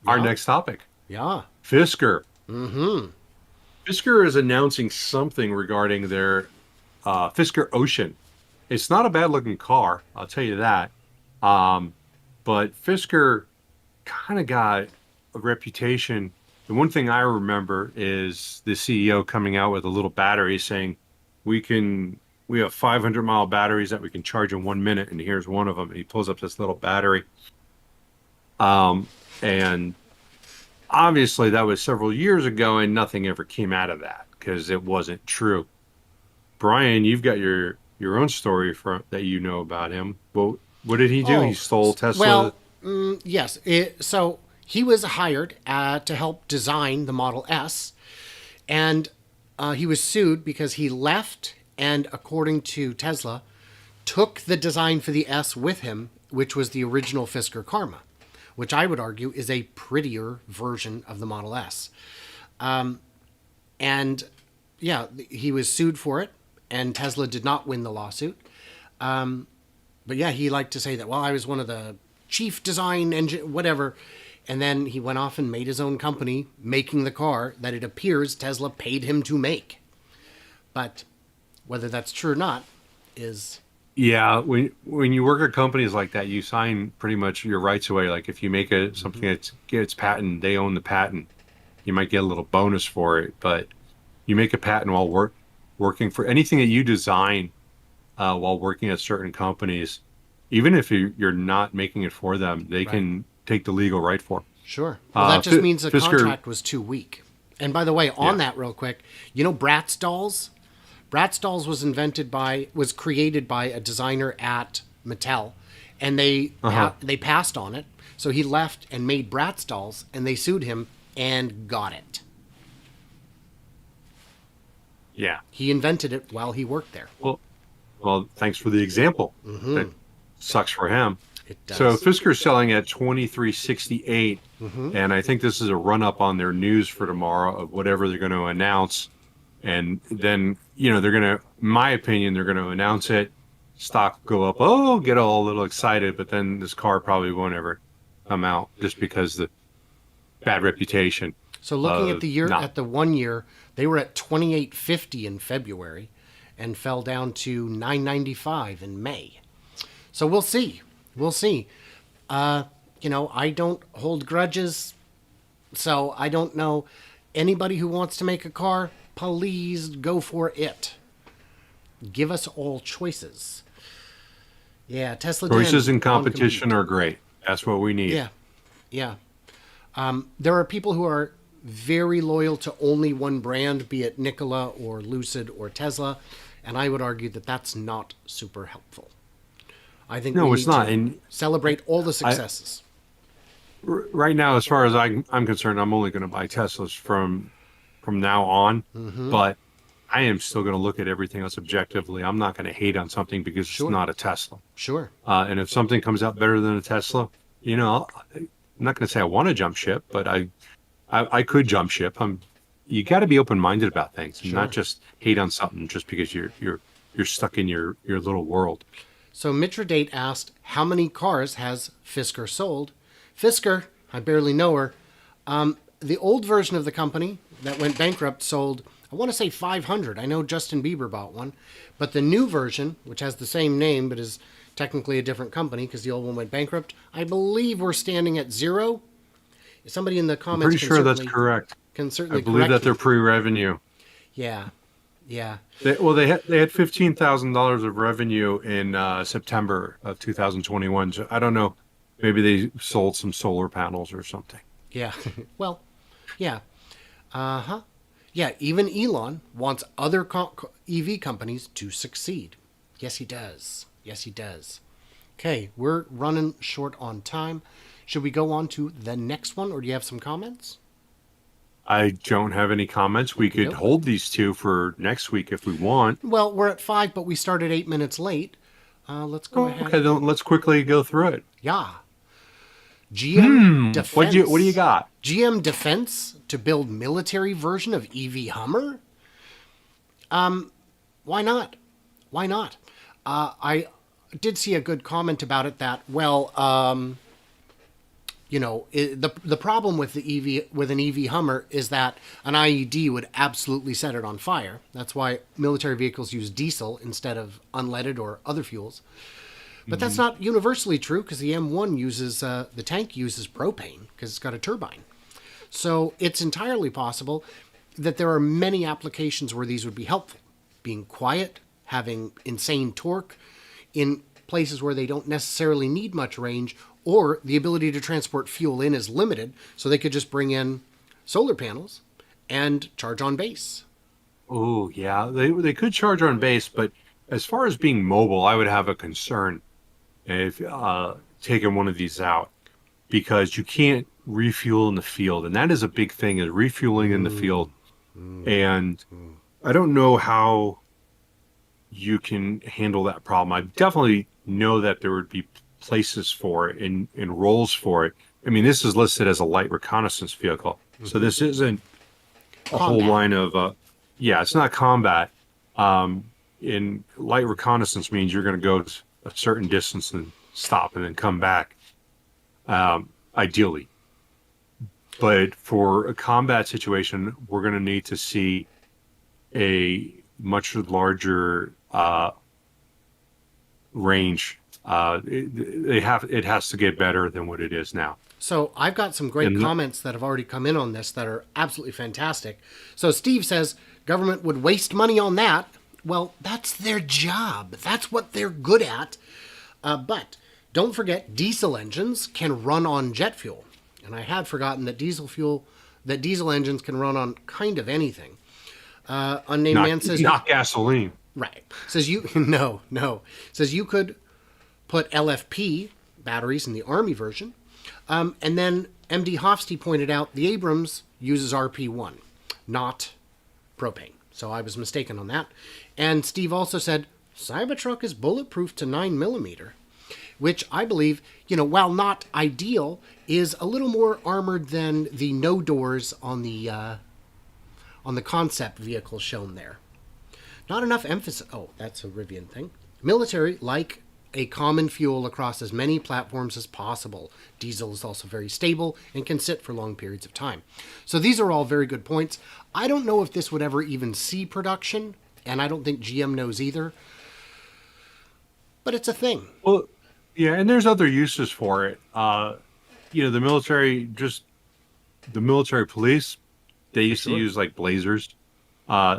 our next topic. Yeah. Fisker. Mm-hmm. Fisker is announcing something regarding their Fisker Ocean. It's not a bad looking car, I'll tell you that. But Fisker kind of got a reputation. The one thing I remember is the CEO coming out with a little battery saying, we have 500-mile batteries that we can charge in 1 minute, and here's one of them. And he pulls up this little battery. And obviously that was several years ago, and nothing ever came out of that because it wasn't true. Brian, you've got your own story that you know about him. Well, what did he do? He stole Tesla? Well, yes. So he was hired to help design the Model S, and he was sued because he left and, according to Tesla, took the design for the S with him, which was the original Fisker Karma, which I would argue is a prettier version of the Model S. And yeah, he was sued for it, and Tesla did not win the lawsuit. But yeah, he liked to say that, well, I was one of the chief design whatever. And then he went off and made his own company making the car that it appears Tesla paid him to make. But whether that's true or not is... Yeah, when you work at companies like that, you sign pretty much your rights away. Like if you make something that gets patent, they own the patent. You might get a little bonus for it, but you make a patent while working for anything that you design while working at certain companies. Even if you're not making it for them, they can take the legal right for it. Sure. Well, that just means the contract was too weak. And by the way, on that real quick, Bratz dolls? Bratz dolls was created by a designer at Mattel, and they passed on it. So he left and made Bratz dolls, and they sued him and got it. Yeah. He invented it while he worked there. Well, thanks for the example. Mm-hmm. That sucks for him. It does. So Fisker's selling at 2368, and I think this is a run up on their news for tomorrow of whatever they're going to announce. And then, they're going to, in my opinion, they're going to announce it, stock go up, get all a little excited, but then this car probably won't ever come out just because the bad reputation. So looking at the year, at the 1 year, they were at 2850 in February and fell down to 995 in May. So we'll see. We'll see. I don't hold grudges, so I don't know. Anybody who wants to make a car, please go for it. Give us all choices. Yeah, Tesla. Choices in competition are great. That's what we need. Yeah. There are people who are very loyal to only one brand, be it Nikola or Lucid or Tesla, and I would argue that that's not super helpful. I think we need to celebrate all the successes. Right now, as far as I'm concerned, I'm only going to buy Teslas from now on, but I am still going to look at everything else objectively. I'm not going to hate on something because it's not a Tesla. Sure. And if something comes out better than a Tesla, I'm not going to say I want to jump ship, but I could jump ship. You got to be open-minded about things and not just hate on something just because you're stuck in your little world. So Mitradate asked, how many cars has Fisker sold? Fisker, I barely know her. The old version of the company that went bankrupt sold, I want to say 500. I know Justin Bieber bought one. But the new version, which has the same name but is technically a different company because the old one went bankrupt, I believe we're standing at 0. Somebody in the comments I'm pretty sure that's correct. I believe that they're pre-revenue. Yeah. They had $15,000 of revenue in September of 2021. So I don't know. Maybe they sold some solar panels or something. Yeah. Well, yeah. Yeah, even Elon wants other EV companies to succeed. Yes, he does. Okay, we're running short on time. Should we go on to the next one, or do you have some comments? I don't have any comments. We could hold these two for next week if we want. Well, we're at 5, but we started 8 minutes late. Let's go ahead. Okay, then let's quickly go through it. Yeah. GM Defense. What do you got? GM Defense to build military version of EV Hummer? Why not? I did see a good comment about it that, the problem with an EV Hummer is that an IED would absolutely set it on fire. That's why military vehicles use diesel instead of unleaded or other fuels. But that's not universally true because the M1 uses, the tank uses propane because it's got a turbine. So it's entirely possible that there are many applications where these would be helpful. Being quiet, having insane torque in places where they don't necessarily need much range, or the ability to transport fuel in is limited, so they could just bring in solar panels and charge on base. Oh, yeah. They could charge on base, but as far as being mobile, I would have a concern if taking one of these out because you can't refuel in the field. And that is a big thing, is refueling in the field. And I don't know how you can handle that problem. I definitely know that there would be places for it and roles for it. I mean, this is listed as a light reconnaissance vehicle. So this isn't a whole line of, it's not combat. In light reconnaissance means you're going to go a certain distance and stop and then come back, ideally. But for a combat situation, we're going to need to see a much larger range. It has to get better than what it is now. So I've got some great comments that have already come in on this that are absolutely fantastic. So Steve says, government would waste money on that. Well, that's their job. That's what they're good at. But don't forget, diesel engines can run on jet fuel. And I had forgotten that diesel engines can run on kind of anything. Unnamed man says... Not gasoline. Right. Says no. Says you could put LFP batteries in the Army version. And then MD Hofsty pointed out the Abrams uses RP1, not propane. So I was mistaken on that. And Steve also said, Cybertruck is bulletproof to 9mm. which I believe, while not ideal, is a little more armored than the no doors on the concept vehicle shown there. Not enough emphasis. Oh, that's a Rivian thing. Military, like a common fuel across as many platforms as possible. Diesel is also very stable and can sit for long periods of time. So these are all very good points. I don't know if this would ever even see production, and I don't think GM knows either. But it's a thing. Well, yeah, and there's other uses for it. The military police, they used to use like blazers.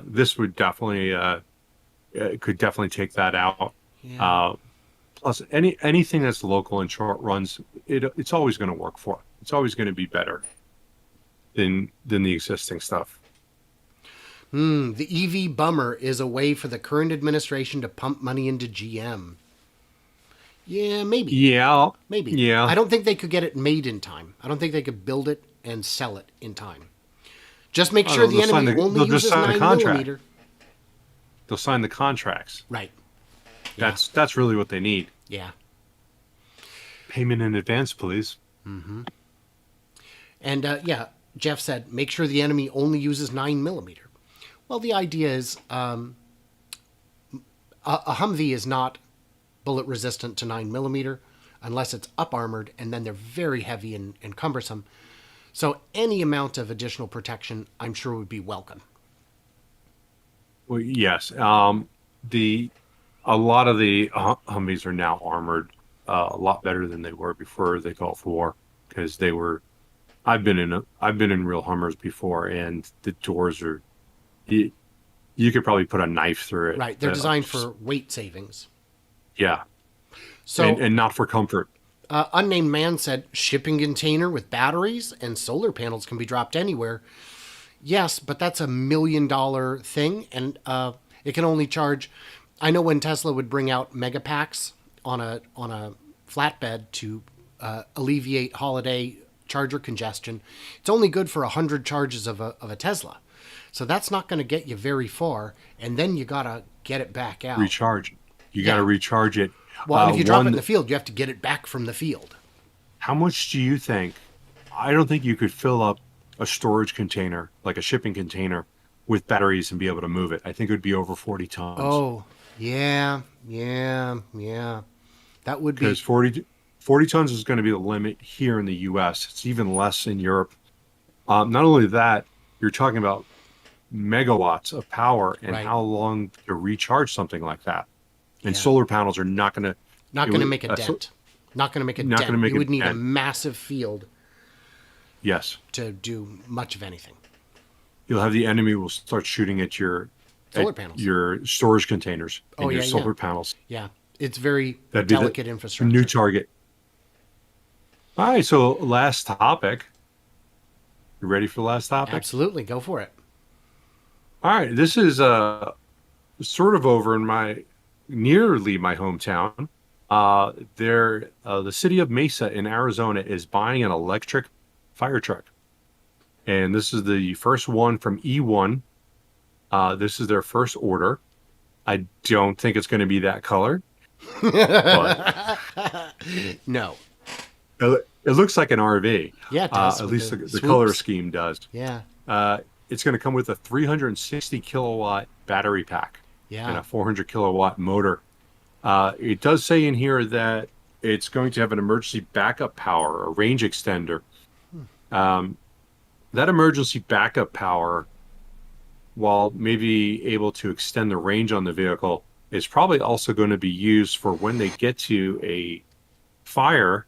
This would definitely could definitely take that out. Yeah. Plus, anything that's local and short runs, it's always going to work for. It's always going to be better than the existing stuff. The EV bummer is a way for the current administration to pump money into GM. Yeah, maybe. Yeah. Maybe. Yeah. I don't think they could get it made in time. I don't think they could build it and sell it in time. Just make sure the enemy only uses 9mm. They'll sign the contracts. Right. That's really what they need. Yeah. Payment in advance, please. Mm-hmm. And Jeff said, make sure the enemy only uses 9mm. Well, the idea is a Humvee is not bullet resistant to 9mm unless it's up armored, and then they're very heavy and cumbersome. So any amount of additional protection, I'm sure, would be welcome. Well, yes. A lot of the Humvees are now armored a lot better than they were before the Gulf War, because they were. I've been in real Hummers before, and the doors are. You could probably put a knife through it. Right, they're designed for weight savings. Yeah. So and not for comfort. Unnamed Man said, shipping container with batteries and solar panels can be dropped anywhere. Yes, but that's $1 million thing, and it can only charge. I know when Tesla would bring out mega packs on a flatbed to alleviate holiday charger congestion, it's only good for 100 charges of a Tesla. So that's not going to get you very far, and then you got to get it back out. Recharge. You got to recharge it. Well, if you drop it in the field, you have to get it back from the field. How much do you think? I don't think you could fill up a storage container, like a shipping container, with batteries and be able to move it. I think it would be over 40 tons. Oh, yeah. That would be... Because 40 tons is going to be the limit here in the U.S. It's even less in Europe. Not only that, you're talking about megawatts of power and how long to recharge something like that. And solar panels are not going to... Not going to make a dent. Not going to make a dent. You would need a massive field. Yes. To do much of anything. You'll have the enemy will start shooting at your solar panels, your storage containers, and your solar panels. Yeah, it's very delicate infrastructure. New target. All right, so last topic. You ready for the last topic? Absolutely, go for it. All right, this is sort of over in nearly my hometown. The city of Mesa in Arizona is buying an electric fire truck. And this is the first one from E1. This is their first order. I don't think it's going to be that color. But no. It looks like an RV. Yeah, it does. At least the color scheme does. Yeah. It's going to come with a 360 kilowatt battery pack. Yeah. And a 400 kilowatt motor. It does say in here that it's going to have an emergency backup power, a range extender. That emergency backup power, while maybe able to extend the range on the vehicle, is probably also going to be used for when they get to a fire.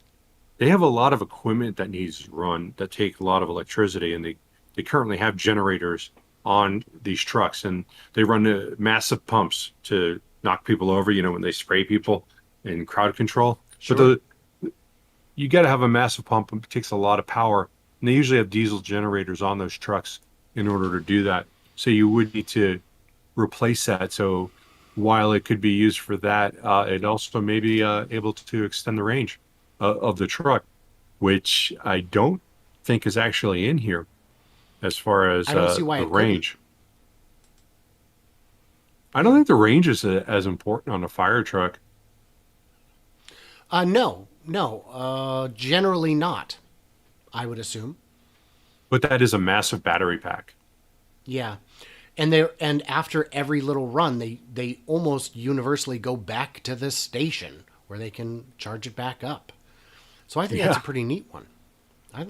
They have a lot of equipment that needs to run that take a lot of electricity, and they currently have generators on these trucks, and they run massive pumps to knock people over, when they spray people in crowd control. Sure. But you got to have a massive pump. It takes a lot of power. And they usually have diesel generators on those trucks in order to do that. So you would need to replace that. So while it could be used for that, it also may be able to extend the range of the truck, which I don't think is actually in here as far as the range. I don't think the range is as important on a fire truck. No. Generally not, I would assume. But that is a massive battery pack. Yeah. And after every little run, they almost universally go back to the station where they can charge it back up. So I think that's a pretty neat one. I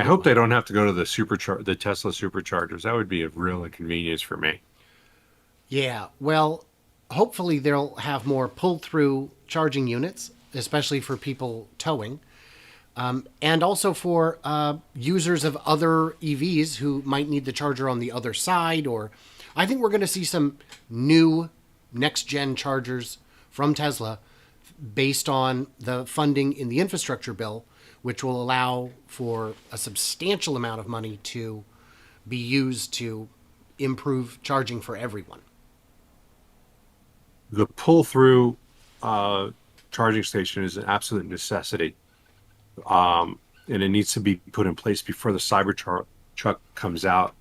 hope they don't have to go to the Tesla superchargers. That would be a real inconvenience for me. Yeah, well, hopefully they'll have more pull-through charging units, especially for people towing, and also for users of other EVs who might need the charger on the other side. Or I think we're going to see some new next-gen chargers from Tesla based on the funding in the infrastructure bill, which will allow for a substantial amount of money to be used to improve charging for everyone. The pull-through charging station is an absolute necessity, and it needs to be put in place before the Cybertruck comes out,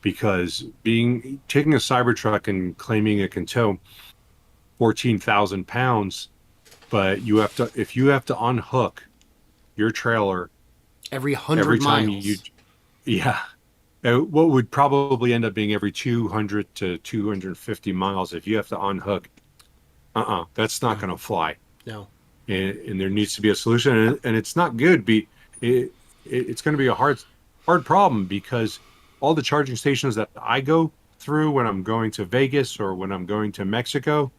because taking a Cybertruck and claiming it can tow 14,000 pounds, but if you have to unhook your trailer every 100 time miles. What would probably end up being every 200 to 250 miles, if you have to unhook, that's not going to fly. No. And there needs to be a solution, and it's not good. It's going to be a hard problem, because all the charging stations that I go through when I'm going to Vegas or when I'm going to Mexico,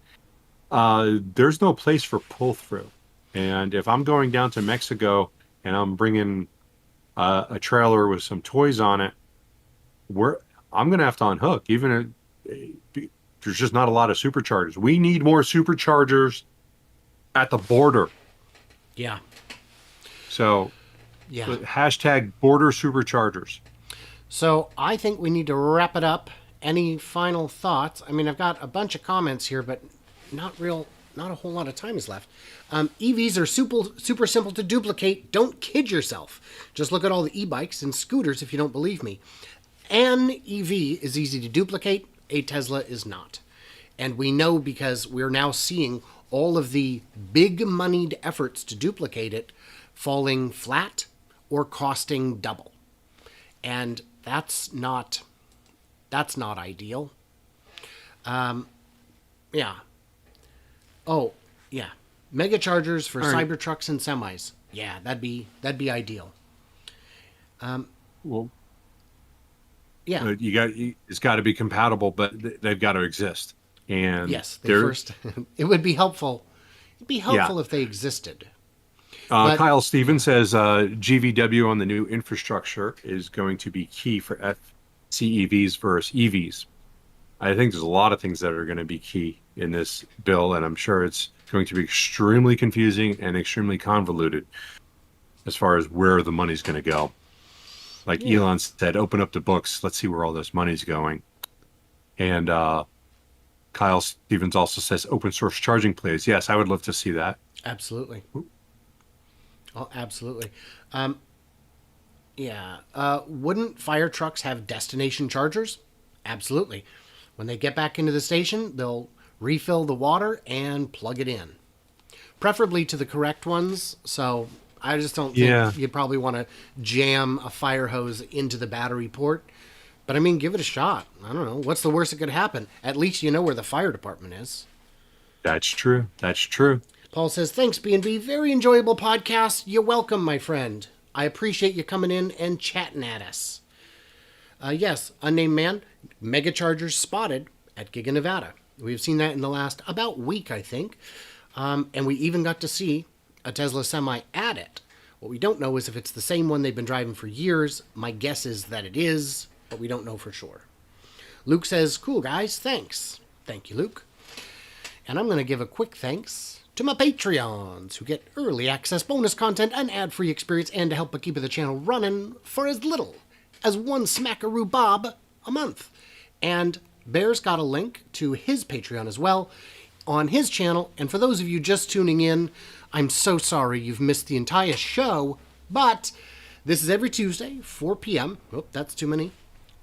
there's no place for pull through. And if I'm going down to Mexico and I'm bringing a trailer with some toys on it, I'm going to have to unhook. Even there's just not a lot of superchargers. We need more superchargers at the border. Yeah. So, hashtag border superchargers. So I think we need to wrap it up. Any final thoughts? I mean, I've got a bunch of comments here, but not a whole lot of time is left. EVs are super simple to duplicate. Don't kid yourself. Just look at all the e-bikes and scooters if you don't believe me. An EV is easy to duplicate. A Tesla is not. And we know because we're now seeing all of the big moneyed efforts to duplicate it falling flat or costing double. And that's not ideal. Yeah. Oh, yeah. Mega chargers for Cybertrucks and semis. Yeah, that'd be ideal. Well, yeah. It's got to be compatible, but they've got to exist. And yes, it would be helpful. It'd be helpful if they existed. Kyle Stevens says GVW on the new infrastructure is going to be key for FCEVs versus EVs. I think there's a lot of things that are going to be key in this bill, and I'm sure it's going to be extremely confusing and extremely convoluted as far as where the money's going to go. Like Elon said, open up the books. Let's see where all this money's going. And Kyle Stevens also says open source charging plays. Yes, I would love to see that. Absolutely. Oh, absolutely. Wouldn't fire trucks have destination chargers? Absolutely. When they get back into the station, they'll refill the water and plug it in. Preferably to the correct ones. So I just don't think you probably want to jam a fire hose into the battery port. But I mean, give it a shot. I don't know. What's the worst that could happen? At least you know where the fire department is. That's true. Paul says, thanks, B&B. Very enjoyable podcast. You're welcome, my friend. I appreciate you coming in and chatting at us. Yes, unnamed man, mega chargers spotted at Giga Nevada. We've seen that in the last about week, I think. And we even got to see a Tesla Semi at it. What we don't know is if it's the same one they've been driving for years. My guess is that it is, but we don't know for sure. Luke says, cool, guys. Thanks. Thank you, Luke. And I'm going to give a quick thanks to my Patreons, who get early access, bonus content, an ad-free experience, and to help keep the channel running for as little as one smackaroo bob a month. And Bear's got a link to his Patreon as well on his channel. And for those of you just tuning in, I'm so sorry you've missed the entire show, but this is every Tuesday, 4 p.m. Oh, that's too many.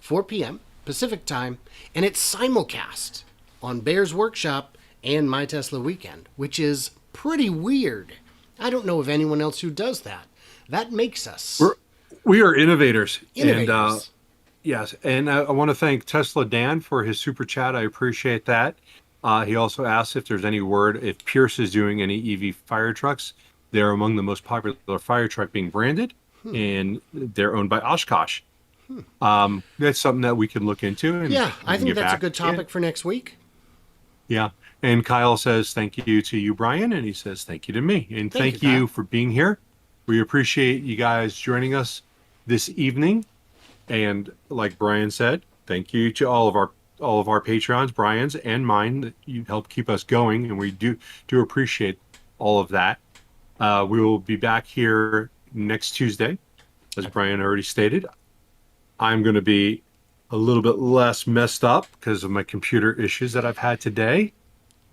4 p.m. Pacific time, and it's simulcast on Bear's Workshop and My Tesla Weekend, which is pretty weird. I don't know of anyone else who does that. That makes us. We are innovators. Innovators. And, yes. And I want to thank Tesla Dan for his super chat. I appreciate that. He also asked if there's any word if Pierce is doing any EV fire trucks. They're among the most popular fire truck being branded, and they're owned by Oshkosh. That's something that we can look into. And yeah, I think that's a good topic for next week. Yeah. And Kyle says thank you to you, Brian. And he says thank you to me. And thank you for being here. We appreciate you guys joining us this evening. And like Brian said, thank you to all of our Patreons, Brian's and mine, that you help keep us going. And we do appreciate all of that. We will be back here next Tuesday, as Brian already stated. I'm going to be a little bit less messed up because of my computer issues that I've had today,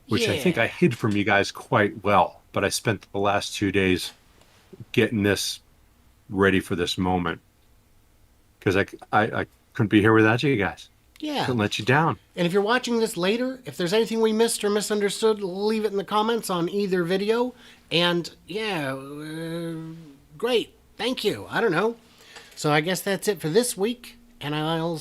which I think I hid from you guys quite well. But I spent the last 2 days getting this ready for this moment because I couldn't be here without you guys. Yeah. Couldn't let you down. And if you're watching this later, if there's anything we missed or misunderstood, leave it in the comments on either video. And great. Thank you. I don't know. So I guess that's it for this week. And I'll